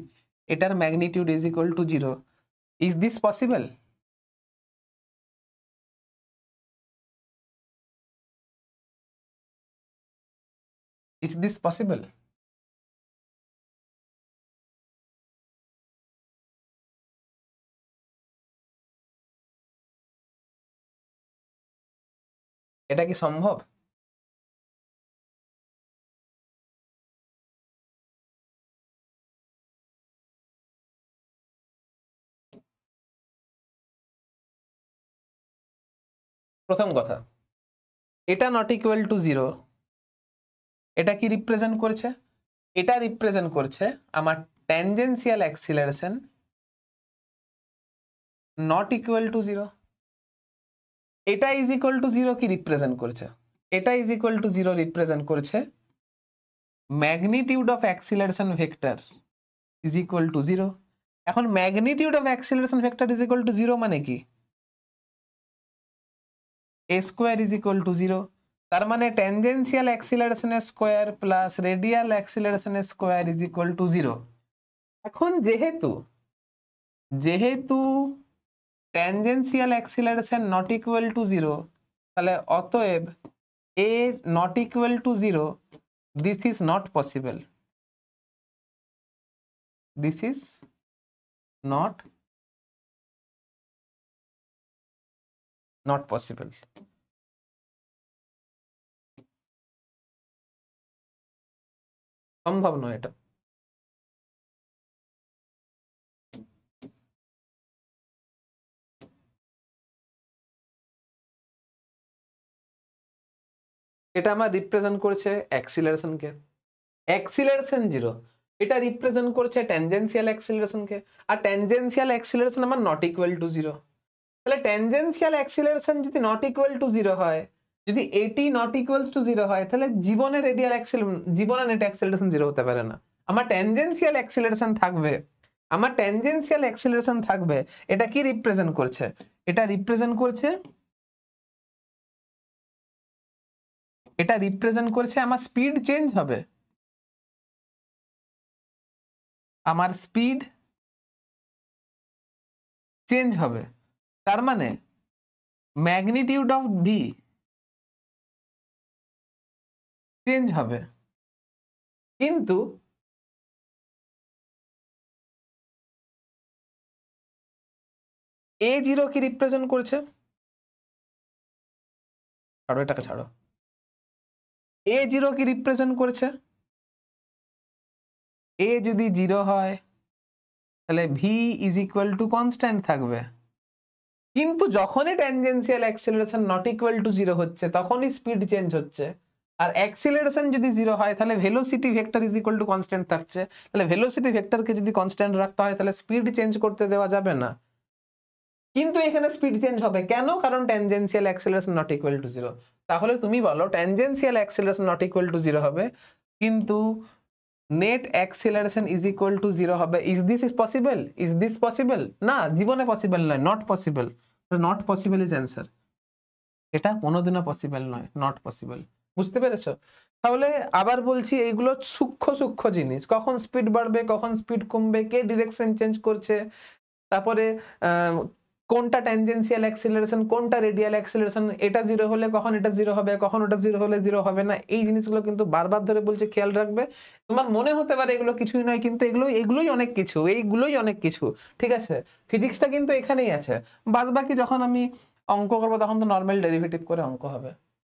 Speaker 1: এটার magnitude is equal to 0। Is this possible? Is this possible? এটা কি সম্ভব? প্রথম কথা, এটা নট ইকুয়াল টু 0, এটা কি রিপ্রেজেন্ট করছে? এটা রিপ্রেজেন্ট করছে আমার tangential acceleration not equal to 0। এটা ইজ ইকুয়াল টু 0 কি রিপ্রেজেন্ট করছে? এটা ইজ ইকুয়াল টু 0 রিপ্রেজেন্ট করছে magnitude of acceleration vector is equal to 0। এখন magnitude of acceleration vector is equal to 0 মানে কি? a square is equal to 0। তার মানে ট্যানজেনশিয়াল অ্যাক্সিলারেশনের স্কোয়ার প্লাস রেডিয়াল অ্যাক্সিলারেশনের স্কোয়ার ইজ ইকুয়াল টু 0। এখন যেহেতু tangential acceleration not equal to 0, তাহলে অতএব a not equal to 0, this is not possible. This is not possible. সম্ভব নয় এটা। এটা আমার রিপ্রেজেন্ট করছে অ্যাক্সিলারেশনকে, অ্যাক্সিলারেশন 0, এটা রিপ্রেজেন্ট করছে ট্যানজেনশিয়াল অ্যাক্সিলারেশনকে, আর ট্যানজেনশিয়াল অ্যাক্সিলারেশন আমার নট ইকুয়াল টু 0। তাহলে ট্যানজেনশিয়াল অ্যাক্সিলারেশন যদি নট ইকুয়াল টু 0 হয়, যদি এটি নট ইকুয়াল টু 0 হয়, তাহলে জীবনে রেডিয়াল জীবনে নেট অ্যাক্সিলারেশন 0 হতে পারে না। আমার ট্যানজেনশিয়াল অ্যাক্সিলারেশন থাকবে, এটা কি রিপ্রেজেন্ট করছে? এটা রিপ্রেজেন্ট করছে আমার স্পিড চেঞ্জ হবে, আমার স্পিড চেঞ্জ হবে। তার মানে ম্যাগনিটিউড অফ ভি চেঞ্জ হবে, কিন্তু a0 কি রিপ্রেজেন্ট করছে? ছাড়ো, এটাকে ছাড়ো। a0 কি রিপ্রেজেন্ট করছে? a যদি 0 হয় তাহলে v is equal to constant থাকবে, কিন্তু যখনই tangential acceleration not equal to 0 হচ্ছে তখনই স্পিড চেঞ্জ হচ্ছে। আর অ্যাক্সিলারেশন যদি 0 হয় তাহলে velocity vector is equal to constant থাকছে। তাহলে ভেলোসিটি ভেক্টরকে যদি কনস্ট্যান্ট রাখতে হয় তাহলে স্পিড চেঞ্জ করতে দেওয়া যাবে না, কিন্তু এখানে স্পিড চেঞ্জ হবে কেন? কারণ tangential acceleration not equal to 0। তাহলে তুমি বলো tangential acceleration not equal to 0 হবে, কিন্তু net acceleration is equal to 0 হবে। Is this possible? না, জীবনে পসিবল নয়, not possible. Not possible is answer. এটা কোনোদিনও পসিবল নয়, নট পসিবল। বুঝতে পেরেছো? তাহলে আবার বলছি, এইগুলো সূক্ষ্ম জিনিস। কখন স্পিড বাড়বে, কখন স্পিড কমবে, কে ডিরেকশন চেঞ্জ করছে, তারপরে কোনটা ট্যানজেনশিয়াল অ্যাক্সিলারেশন, কোনটা রেডিয়াল অ্যাক্সিলারেশন, এটা 0 হলে কখন এটা 0 হবে, কখন ওটা 0 হলে 0 হবে না, এই জিনিসগুলো কিন্তু বারবার ধরে বলছে খেয়াল রাখবে। তোমার মনে হতে পারে এগুলো কিছুই নয়, কিন্তু এইগুলোই অনেক কিছু। ঠিক আছে, ফিজিক্সটা কিন্তু এখানেই আছে। বাদ বাকি যখন আমি অঙ্ক করবো তখন তো নর্মাল ডেরিভেটিভ করে অঙ্ক হবে,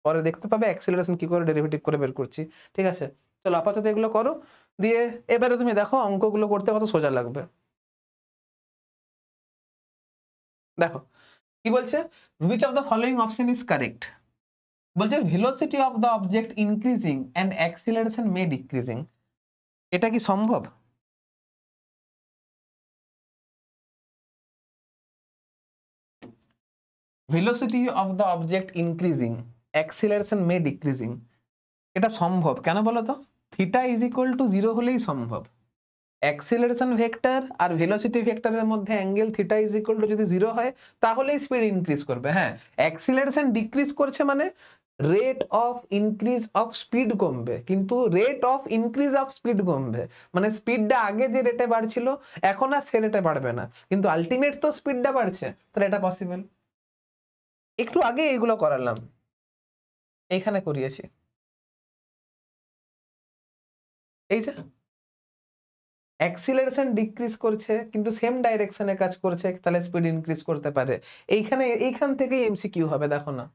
Speaker 1: পরে দেখতে পাবে অ্যাক্সিলারেশন কি করে ডেরিভেটিভ করে বের করছি। ঠিক আছে, চলো আপাতত এগুলো করো, দিয়ে এবারে তুমি দেখো অঙ্কগুলো করতে কত সোজা লাগবে। দেখো কি বলছে, which of the following option is correct? বলছে velocity of the object increasing and acceleration may decreasing। এটা কি সম্ভব? velocity of the object increasing, acceleration may decreasing, এটা সম্ভব কেন বলো তো? থিটা ইজ ইকুয়াল টু 0 হলেই সম্ভব। অ্যাক্সিলারেশন ভেক্টর আর ভেলোসিটি ভেক্টরের মধ্যে angle theta is equal to যদি 0 হয় তাহলেই স্পিড ইনক্রিজ করবে। হ্যাঁ, অ্যাক্সিলারেশন ডিক্রিজ করছে মানে rate of increase of speed কমবে, কিন্তু rate of increase of speed কমবে, মানে স্পিডটা আগে যে রেটে বাড়ছিল এখন আর সে রেটে বাড়বে না, কিন্তু আলটিমেট তো স্পিডটা বাড়ছে। তাহলে এটা পসিবল। একটু আগে এইগুলো করালাম, এইখানে করিয়েছি, এই যে অ্যাক্সিলারেশন ডিক্রিজ করছে কিন্তু সেম ডাইরেকশনে কাজ করছে, তাহলে স্পিড ইনক্রিজ করতে পারে। এইখান থেকে এমসিকিউ হবে, দেখো না,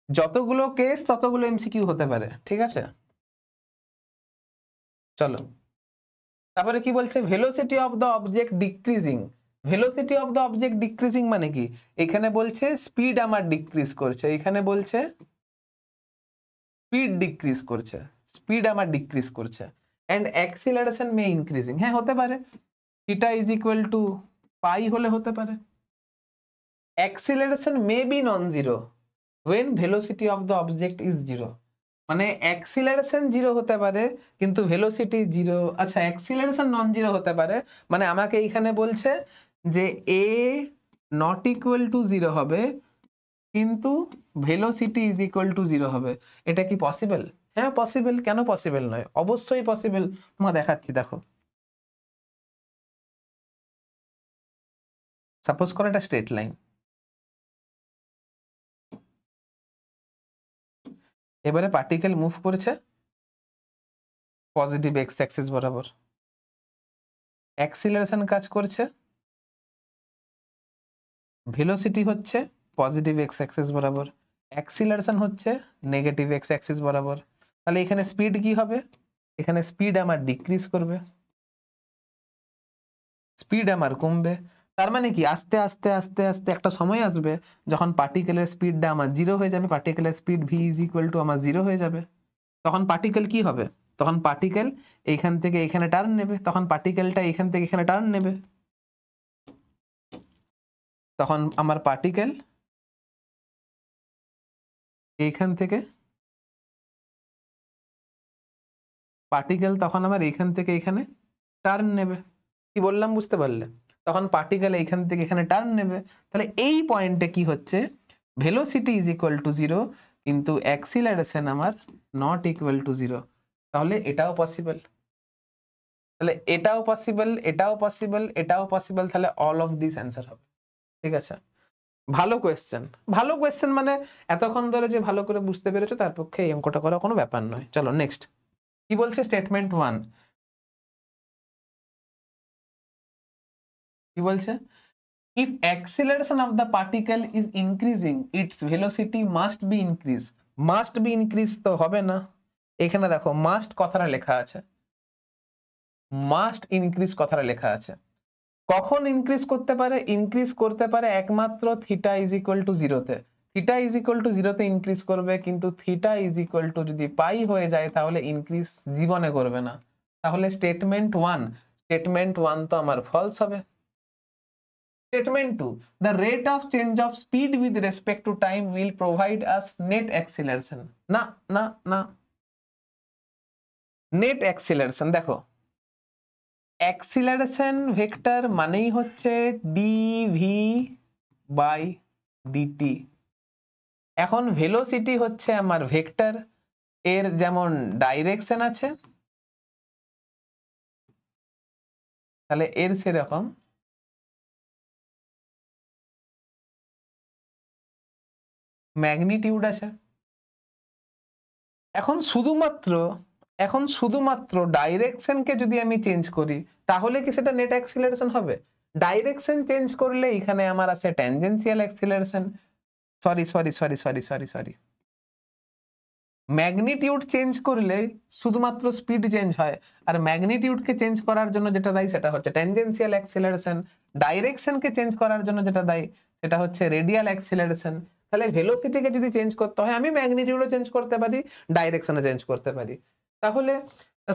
Speaker 1: যতগুলো কেস ততগুলো এমসিকিউ হতে পারে। ঠিক আছে, চলো তারপরে কি বলছে, velocity of the object decreasing velocity of the object decreasing মানে কি, এখানে বলছে স্পিড আমার ডিক্রিজ করছে, এখানে বলছে স্পিড ডিক্রিজ করছে, স্পিড আমার ডিক্রিজ করছে, এন্ড অ্যাক্সিলারেশন মে ইনক্রিজিং। হ্যাঁ হতে পারে, থিটা ইজ ইকুয়াল টু পাই হলে হতে পারে। Acceleration may be non zero when velocity of the object is zero, মানে অ্যাক্সিলারেশন জিরো হতে পারে কিন্তু ভেলোসিটি জিরো। আচ্ছা, অ্যাক্সিলারেশন নন জিরো হতে পারে, মানে আমাকে এইখানে বলছে যে এ নট ইকুয়াল টু জিরো হবে কিন্তু velocity is equal two zero হবে। এটা কি পসিবল? হ্যাঁ পসিবল, কেন পসিবল নয়, অবশ্যই পসিবল। তোমাকে দেখাচ্ছি, দেখো সাপোজ করো এটা স্ট্রেট লাইন, এবারে পার্টিকেল মুভ করেছে পজিটিভ এক্স অ্যাক্সিস বরাবর, অ্যাক্সিলারেশন কাজ করছে, ভেলোসিটি হচ্ছে পজিটিভ এক্স অ্যাক্সিস বরাবর, অ্যাক্সিলারেশন হচ্ছে নেগেটিভ এক্স অ্যাক্সিস বরাবর। তাহলে এখানে স্পিড কি হবে, এখানে স্পিড আমার ডিক্রিজ করবে, স্পিড আমার কমবে। তার মানে কি আস্তে আস্তে আস্তে আস্তে একটা সময় আসবে যখন পার্টিকেলের স্পিডটা আমার জিরো হয়ে যাবে, পার্টিকেলের speed v is equal to আমার জিরো হয়ে যাবে। তখন পার্টিকেল কি হবে, তখন পার্টিকেল এইখান থেকে এখানে টার্ন নেবে, তখন পার্টিকেলটা এখান থেকে এখানে টার্ন নেবে, তখন আমার পার্টিকেল এইখান থেকে তখন আমার এইখান থেকে এখানে টার্ন নেবে। কি বললাম বুঝতে পারলে? তখন পার্টিকেল এইখান থেকে এখানে টার্ন নেবে। তাহলে এই পয়েন্টে কি হচ্ছে, velocity is equal two zero কিন্তু অ্যাক্সিলারেশন আমার নট ইকুয়াল টু জিরো। তাহলে এটাও পসিবল, তাহলে এটাও পসিবল, এটাও পসিবল, এটাও পসিবল, তাহলে অল অফ দিস অ্যান্সার হবে। ঠিক আছে, ভালো কোয়েশ্চেন, ভালো কোয়েশ্চেন, মানে এতক্ষণ ধরে যে ভালো করে বুঝতে পেরেছো তার পক্ষে এই অঙ্কটা করা কোনো ব্যাপার নয়। চলো নেক্সট কি বলছে, স্টেটমেন্ট 1 কি বলছে, if acceleration of the particle is increasing its velocity must be increase। must be increase তো হবে না, এখানে দেখো must কথাটা লেখা আছে, must increase কথাটা লেখা আছে। কখন ইনক্রিজ করতে পারে, ইনক্রিজ করতে পারে একমাত্র থিটা ইজ ইকুয়াল টু জিরোতে, থিটা ইজ ইকুয়াল টু জিরোতে ইনক্রিজ করবে, কিন্তু থিটা ইজ ইকুয়াল টু যদি পাই হয়ে যায় তাহলে ইনক্রিজ জীবনে করবে না। তাহলে স্টেটমেন্ট ওয়ান তো আমার ফলস হবে। Statement 2, the rate of change of speed with respect to time will provide us net acceleration। না না না, net acceleration দেখো, acceleration ভেক্টর মানেই হচ্ছে dv বাই dt। এখন ভেলোসিটি হচ্ছে আমার ভেক্টর, এর যেমন ডাইরেকশন আছে তাহলে এর সেরকম ম্যাগনিটিউড আছে। এখন শুধুমাত্র ডাইরেকশনকে যদি আমি চেঞ্জ করি তাহলে কি সেটা নেট অ্যাক্সিলারেশন হবে? ডাইরেকশন চেঞ্জ করলে এখানে আমার আছে tangential acceleration, sorry, magnitude change করলে শুধুমাত্র স্পিড চেঞ্জ হয়, আর ম্যাগনিটিউডকে চেঞ্জ করার জন্য যেটা দায়ী সেটা হচ্ছে ট্যানজেনশিয়াল অ্যাক্সিলারেশন, ডাইরেকশনকে চেঞ্জ করার জন্য যেটা দায়ী সেটা হচ্ছে রেডিয়াল অ্যাক্সিলারেশন। তাহলে ভেলোসিটিকে যদি চেঞ্জ করতে হয় আমি ম্যাগনিটিউডও চেঞ্জ করতে পারি, ডাইরেকশনও চেঞ্জ করতে পারি। তাহলে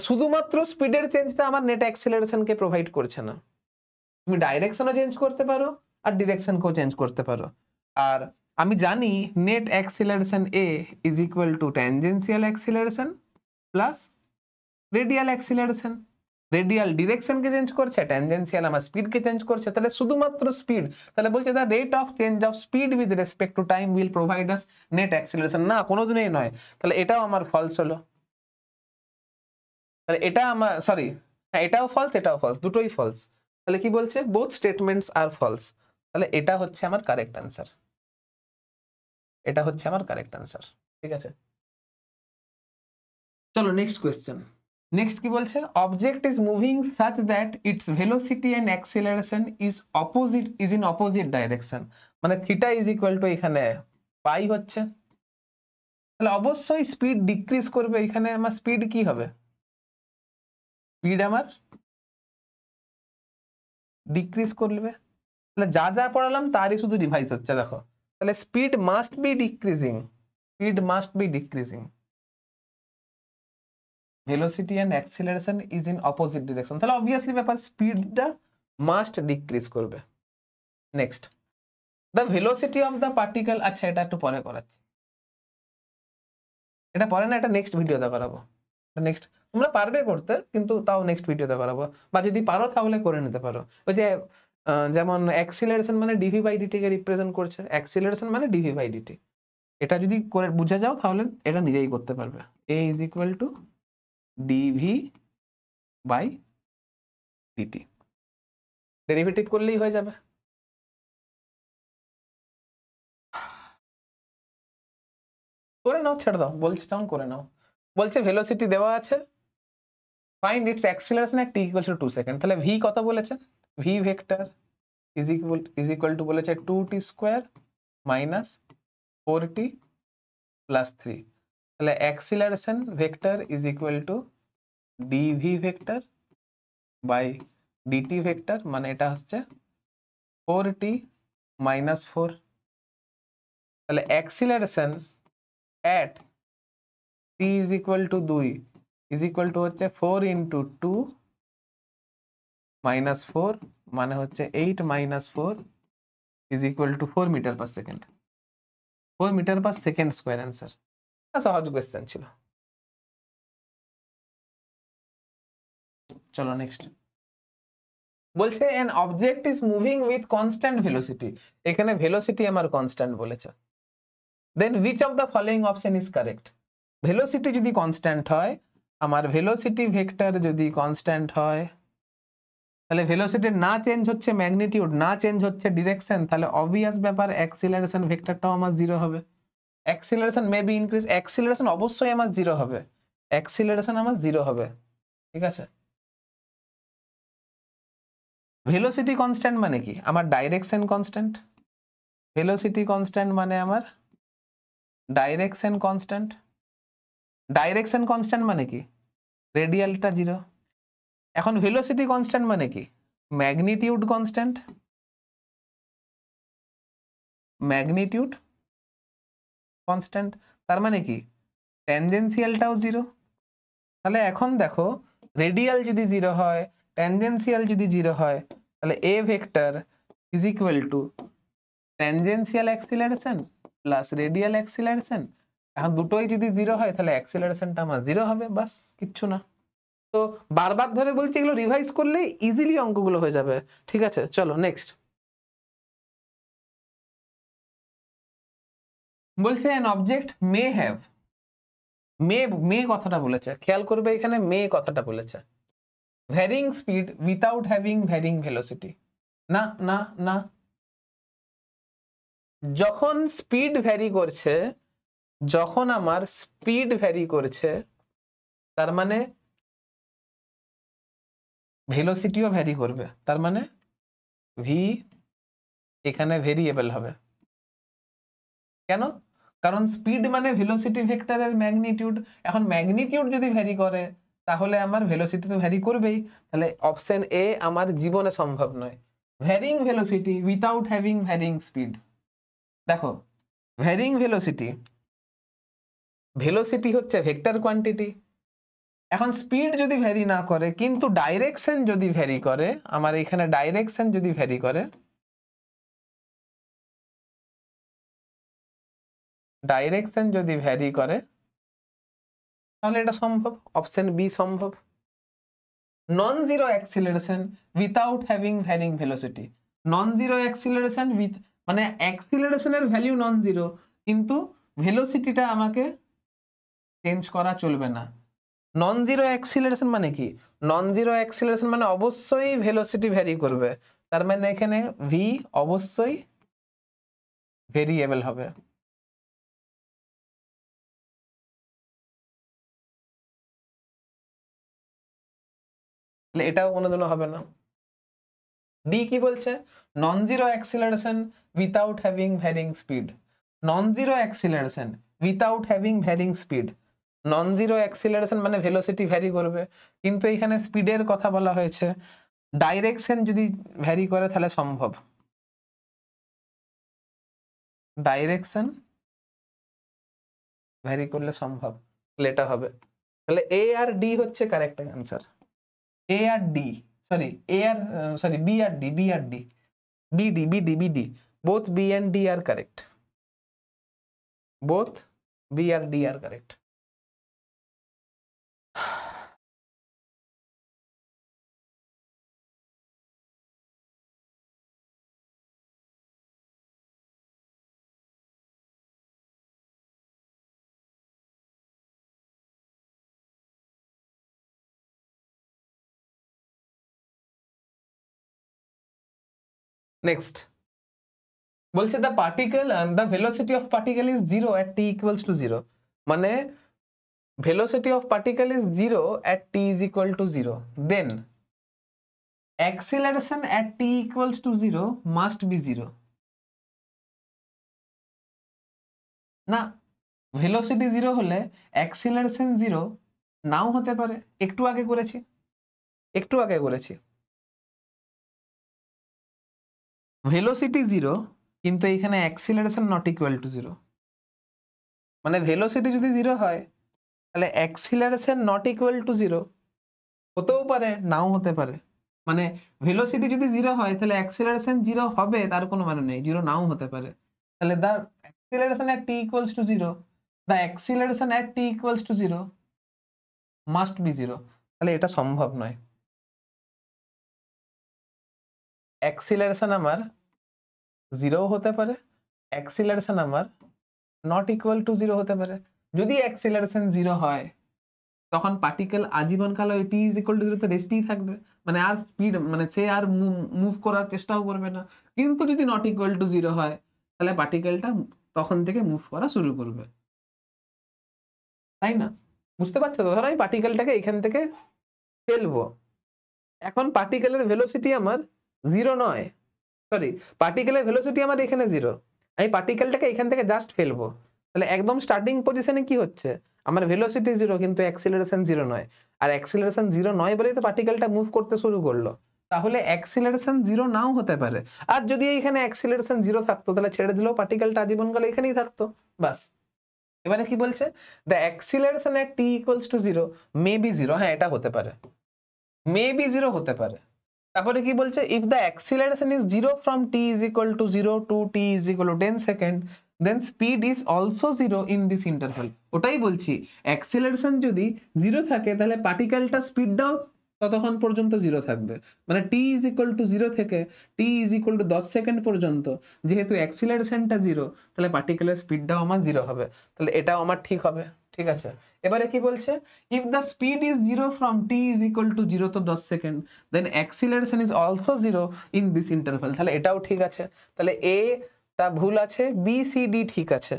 Speaker 1: শুধুমাত্র স্পিডের চেঞ্জটা আমার নেট অ্যাক্সিলারেশনকে প্রোভাইড করছে না, তুমি ডাইরেকশনও চেঞ্জ করতে পারো আর ডিরেকশনকেও চেঞ্জ করতে পারো। আর আমি জানি net acceleration a is equal to tangential acceleration plus radial acceleration. Radial ডিরেকশনকে চেঞ্জ করছে, ট্যানজেনশিয়াল আমার স্পিডকে চেঞ্জ করছে, তাহলে শুধুমাত্র স্পিড। তাহলে বলছে the rate of change of speed with respect to time will provide us net acceleration. না, কোনোদিনই নয়। তাহলে এটাও আমার ফলস হলো। তাহলে এটা আমার হ্যাঁ এটাও ফলস, দুটোই ফলস। তাহলে কি বলছে, বোথ স্টেটমেন্টস আর ফলস। তাহলে এটা হচ্ছে আমার কারেক্ট অ্যান্সার, এটা হচ্ছে আমার কারেক্ট অ্যান্সার। ঠিক আছে, চলো নেক্সট কোয়েশ্চেন। নেক্সট কি বলছে, object is moving such that its velocity and acceleration is in opposite direction. মানে থিটা ইজ ইকুয়াল টু এখানে পাই হচ্ছে, তাহলে অবশ্যই স্পিড ডিক্রিজ করবে। এখানে আমার স্পিড কি হবে, স্পিড আমার ডিক্রিজ করবে। তাহলে যা যা পড়ালাম তারই শুধু রিভাইজ হচ্ছে দেখো। তাহলে speed must be decreasing, speed must be decreasing, velocity and acceleration is in opposite direction, তাহলে অবভিয়াসলি ব্যাপার স্পিডটা মাস্ট ডিক্রিজ করবে। Next, the velocity of the particle, আচ্ছা এটা একটু পরে করাচ্ছি, এটা পরে না, এটা নেক্সট ভিডিওতে করাবো, নেক্সট তোমরা পারবে করতে কিন্তু তাও নেক্সট ভিডিওতে করাবো, বা যদি পারো তাহলে করে নিতে পারো। ওই যে যেমন অ্যাক্সিলারেশন মানে ডিভি বাই ডিটি কে রিপ্রেজেন্ট করছে, অ্যাক্সিলারেশন মানে ডিভি বাই ডিটি, এটা যদি করে বুঝে যাও তাহলে এটা নিজেই করতে পারবে। A is equal to d v by d t, derivative করলেই হয়ে যাবে। করে নাও, ছেড়ে দাও, বলছে তখন করে নাও। বলছে ভেলোসিটি দেওয়া আছে, find its acceleration at t equals to 2 second, তাহলে ভি কত বলেছে, v vector is equal to বলেছে 2t square minus 4t plus 3, তাহলে acceleration vector is equal to dv vector by DT vector, মানে এটা হচ্ছে 4t মাইনাস 4, তাহলে acceleration at t is equal to 2 is equal to হচ্ছে 4 into 2 minus 4 মানে হচ্ছে 8 minus 4 is equal to 4 meter per second, 4 meter per second square answer। সহজ question ছিল। চলো নেক্সট, বলছে an object is moving with constant velocity, এখানে velocity আমার constant বলেছে, then which of the following option is correct, velocity যদি constant হয়, আমার ভেলোসিটি ভেক্টর যদি কনস্ট্যান্ট হয়, তাহলে ভেলোসিটি না চেঞ্জ হচ্ছে ম্যাগনিটিউড, না চেঞ্জ হচ্ছে ডিরেকশন, তাহলে অবভিয়াস ব্যাপার অ্যাক্সিলারেশন ভেক্টরটাও আমার জিরো হবে, acceleration may be increase, acceleration অবশ্যই আমার জিরো হবে, অ্যাক্সিলারেশন আমার জিরো হবে, ঠিক আছে। ভেলোসিটি কনস্ট্যান্ট মানে কি, আমার ডাইরেকশন কনস্ট্যান্ট, ভেলোসিটি কনস্ট্যান্ট মানে আমার ডাইরেকশন কনস্ট্যান্ট, ডাইরেকশন কনস্ট্যান্ট মানে কি রেডিয়ালটা জিরো, এখন ভেলোসিটি কনস্ট্যান্ট মানে কি ম্যাগনিটিউড কনস্ট্যান্ট, ম্যাগনিটিউড কনস্ট্যান্ট, তার মানে কি ট্যানজেনশিয়ালটাও জিরো, তাহলে এখন দেখো রেডিয়াল যদি জিরো হয়, ট্যানজেনশিয়াল যদি জিরো হয়, তাহলে এ vector is equal to tangential acceleration plus radial acceleration, এখন দুটোই যদি জিরো হয় তাহলে অ্যাক্সিলারেশনটা আমার জিরো হবে, বাস কিচ্ছু না। তো বারবার ধরে বলছি এগুলো রিভাইজ করলে ইজিলি অঙ্কগুলো হয়ে যাবে, ঠিক আছে। চলো নেক্সট, বলছে an object may have, মে কথাটা বলেছে, খেয়াল করবে এখানে মে কথাটা বলেছে, varying speed without having varying velocity, না না না, যখন স্পিড ভ্যারি করছে, যখন আমার স্পিড ভ্যারি করছে তার মানে ভেলোসিটিও ভ্যারি করবে, তার মানে ভি এখানে ভেরিয়েবল হবে, কেন, কারণ স্পিড মানে ভেলোসিটি ভেক্টরের ম্যাগনিটিউড, এখন ম্যাগনিটিউড যদি ভ্যারি করে তাহলে আমার ভেলোসিটি তো ভ্যারি করবেই, তাহলে অপশন এ আমার জীবনে সম্ভব নয়, varying velocity without having varying speed. দেখো ভ্যারিং ভেলোসিটি, ভেলোসিটি হচ্ছে ভেক্টর কোয়ান্টিটি, এখন স্পিড যদি ভ্যারি না করে কিন্তু ডাইরেকশন যদি ভ্যারি করে, আমার এখানে ডাইরেকশন যদি ভ্যারি করে, ডাইরেকশন যদি ভ্যারি করে তাহলে এটা সম্ভব, অপশন বি সম্ভব, non zero acceleration without having varying velocity, non zero acceleration with মানে অ্যাক্সিলারেশনের ভ্যালু নন জিরো কিন্তু ভেলোসিটিটা আমাকে চেঞ্জ করা চলবে না। নন জিরো অ্যাক্সিলারেশন মানে কি, নন জিরো অ্যাক্সিলারেশন মানে অবশ্যই ভেলোসিটি ভ্যারি করবে, তার মানে এখানে ভি অবশ্যই ভেরিয়েবল হবে, এটাও কোনোদিনও হবে না। ডি কি বলছে, non zero acceleration without having varying speed, non zero acceleration without having varying speed, non zero acceleration মানে ভেলোসিটি ভ্যারি করবে কিন্তু এখানে স্পিডের কথা বলা হয়েছে, ডাইরেকশন যদি ভ্যারি করে তাহলে সম্ভব, ডাইরেকশন ভ্যারি করলে সম্ভব, তাহলে এটা হবে, তাহলে এ আর ডি হচ্ছে কারেক্ট অ্যান্সার। এ আর ডি, সরি এ আর সরি বি আর ডি, বি আর D, BD BD BD, both B and D are correct, both B and D are correct. Next বলছে the particle and the velocity of particle is 0 at t equals to 0, মানে velocity of particle is 0 at t is equal to 0, then acceleration at t equals to 0 must be 0. না, velocity 0 হলে acceleration 0 নাও হতে পারে, একটু আগে করেছি velocity 0 কিন্তু এখানে acceleration not equal to 0, মানে velocity যদি 0 হয় তাহলে acceleration not equal to 0 হতেও পারে নাও হতে পারে, মানে velocity যদি 0 হয় তাহলে acceleration 0 হবে তার কোনো মানে নেই, 0 নাও হতে পারে, তাহলে the acceleration at t equals to 0, the acceleration at t equals to 0 must be 0, তাহলে এটা সম্ভব নয়। acceleration আমার 0 হতে পারে, acceleration আমার not equal to 0 হতে পারে। যদি acceleration 0 হয় তখন পার্টিকেল আজীবনকাল ওই t is equal to 0 তে রেস্টেই থাকবে, মানে আর স্পিড মানে সে আর মুভ করার চেষ্টাও করবে না। কিন্তু যদি not equal to 0 হয় তাহলে পার্টিকেলটা তখন থেকে মুভ করা শুরু করবে, তাই না? বুঝতে পারছো তো? ধরো আমি পার্টিকেলটাকে এখান থেকে ফেলবো, এখন পার্টিকেলের ভেলোসিটি আমার 0 নয়, সরি পার্টিকেলের ভেলোসিটি আমার এখানে 0, আমি পার্টিকেলটাকে এখান থেকে জাস্ট ফেলবো, তাহলে একদম স্টার্টিং পজিশনে কি হচ্ছে, আমার ভেলোসিটি 0 কিন্তু অ্যাক্সিলারেশন 0 নয়, আর অ্যাক্সিলারেশন 0 নয় বলেই তো পার্টিকেলটা মুভ করতে শুরু করলো, তাহলে অ্যাক্সিলারেশন 0 নাও হতে পারে। আর যদি এখানে অ্যাক্সিলারেশন 0 থাকতো তাহলে ছেড়ে দিলেও পার্টিকেলটা আজীবনকাল এখানেই থাকতো, বাস। এবারে কি বলছে, the acceleration at t equals to 0 may be 0, হ্যাঁ এটা হতে পারে, মে বি 0 হতে পারে। তারপরে কি বলছে, if the acceleration is 0 from t is equal to 0 to t is equal to 10 second, then speed is also 0 in this interval. ওটাই বলছি, অ্যাক্সিলারেশন যদি 0 থাকে তাহলে পার্টিকেলটা স্পিডটাও ততক্ষণ পর্যন্ত 0 থাকবে, মানে t ইজ ইকুয়াল টু 0 থেকে t is equal to 10 second পর্যন্ত যেহেতু অ্যাক্সিলারেশনটা 0 তাহলে পার্টিকেলের স্পিডটাও আমার 0 হবে, তাহলে এটাও আমার ঠিক হবে, ঠিক আছে। এবারে কি বলছে, if the speed is 0 from t is equal to 0 to 10 second, then acceleration is also 0 in this interval, তাহলে এটাও ঠিক আছে, তাহলে এ টা ভুল আছে, বি সি ডি ঠিক আছে,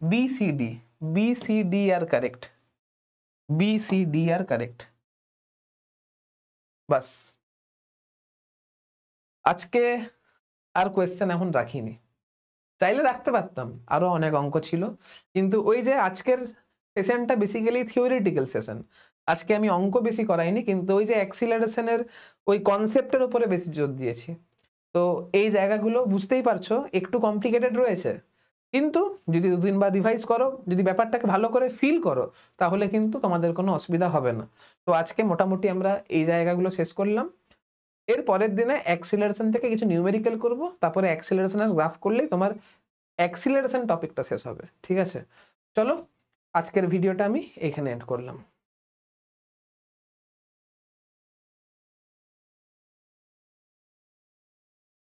Speaker 1: বি সি ডি আর কারেক্ট, বি সি ডি আর কারেক্ট, বাস। আজকে আর কোয়েশ্চেন এখন রাখিনি, চাইলে রাখতে পারতাম, আরো অনেক অঙ্ক ছিল, কিন্তু ওই যে আজকের সেশনটা বেসিক্যালি থিওরিটিক্যাল সেশন, আজকে আমি অঙ্ক বেশি করাইনি, কিন্তু ওই যে অ্যাক্সিলারেশনের ওই কনসেপ্টের উপরে বেশি জোর দিয়েছি, তো এই জায়গাগুলো বুঝতেই পারছো একটু কমপ্লিকেটেড রয়েছে, কিন্তু যদি দুদিনবার রিভাইজ করো, যদি ব্যাপারটাকে ভালো করে ফিল করো, তাহলে কিন্তু তোমাদের কোনো অসুবিধা হবে না। তো আজকে মোটামুটি আমরা এই জায়গাগুলো শেষ করলাম, এর পরের দিনে অ্যাক্সিলারেশন থেকে কিছু নিউমেরিক্যাল করব, তারপরে অ্যাক্সিলারেশনের গ্রাফ করলেই তোমার অ্যাক্সিলারেশন টপিকটা শেষ হবে, ঠিক আছে? চলো আজকের ভিডিওটা আমি এখানে এন্ড করলাম।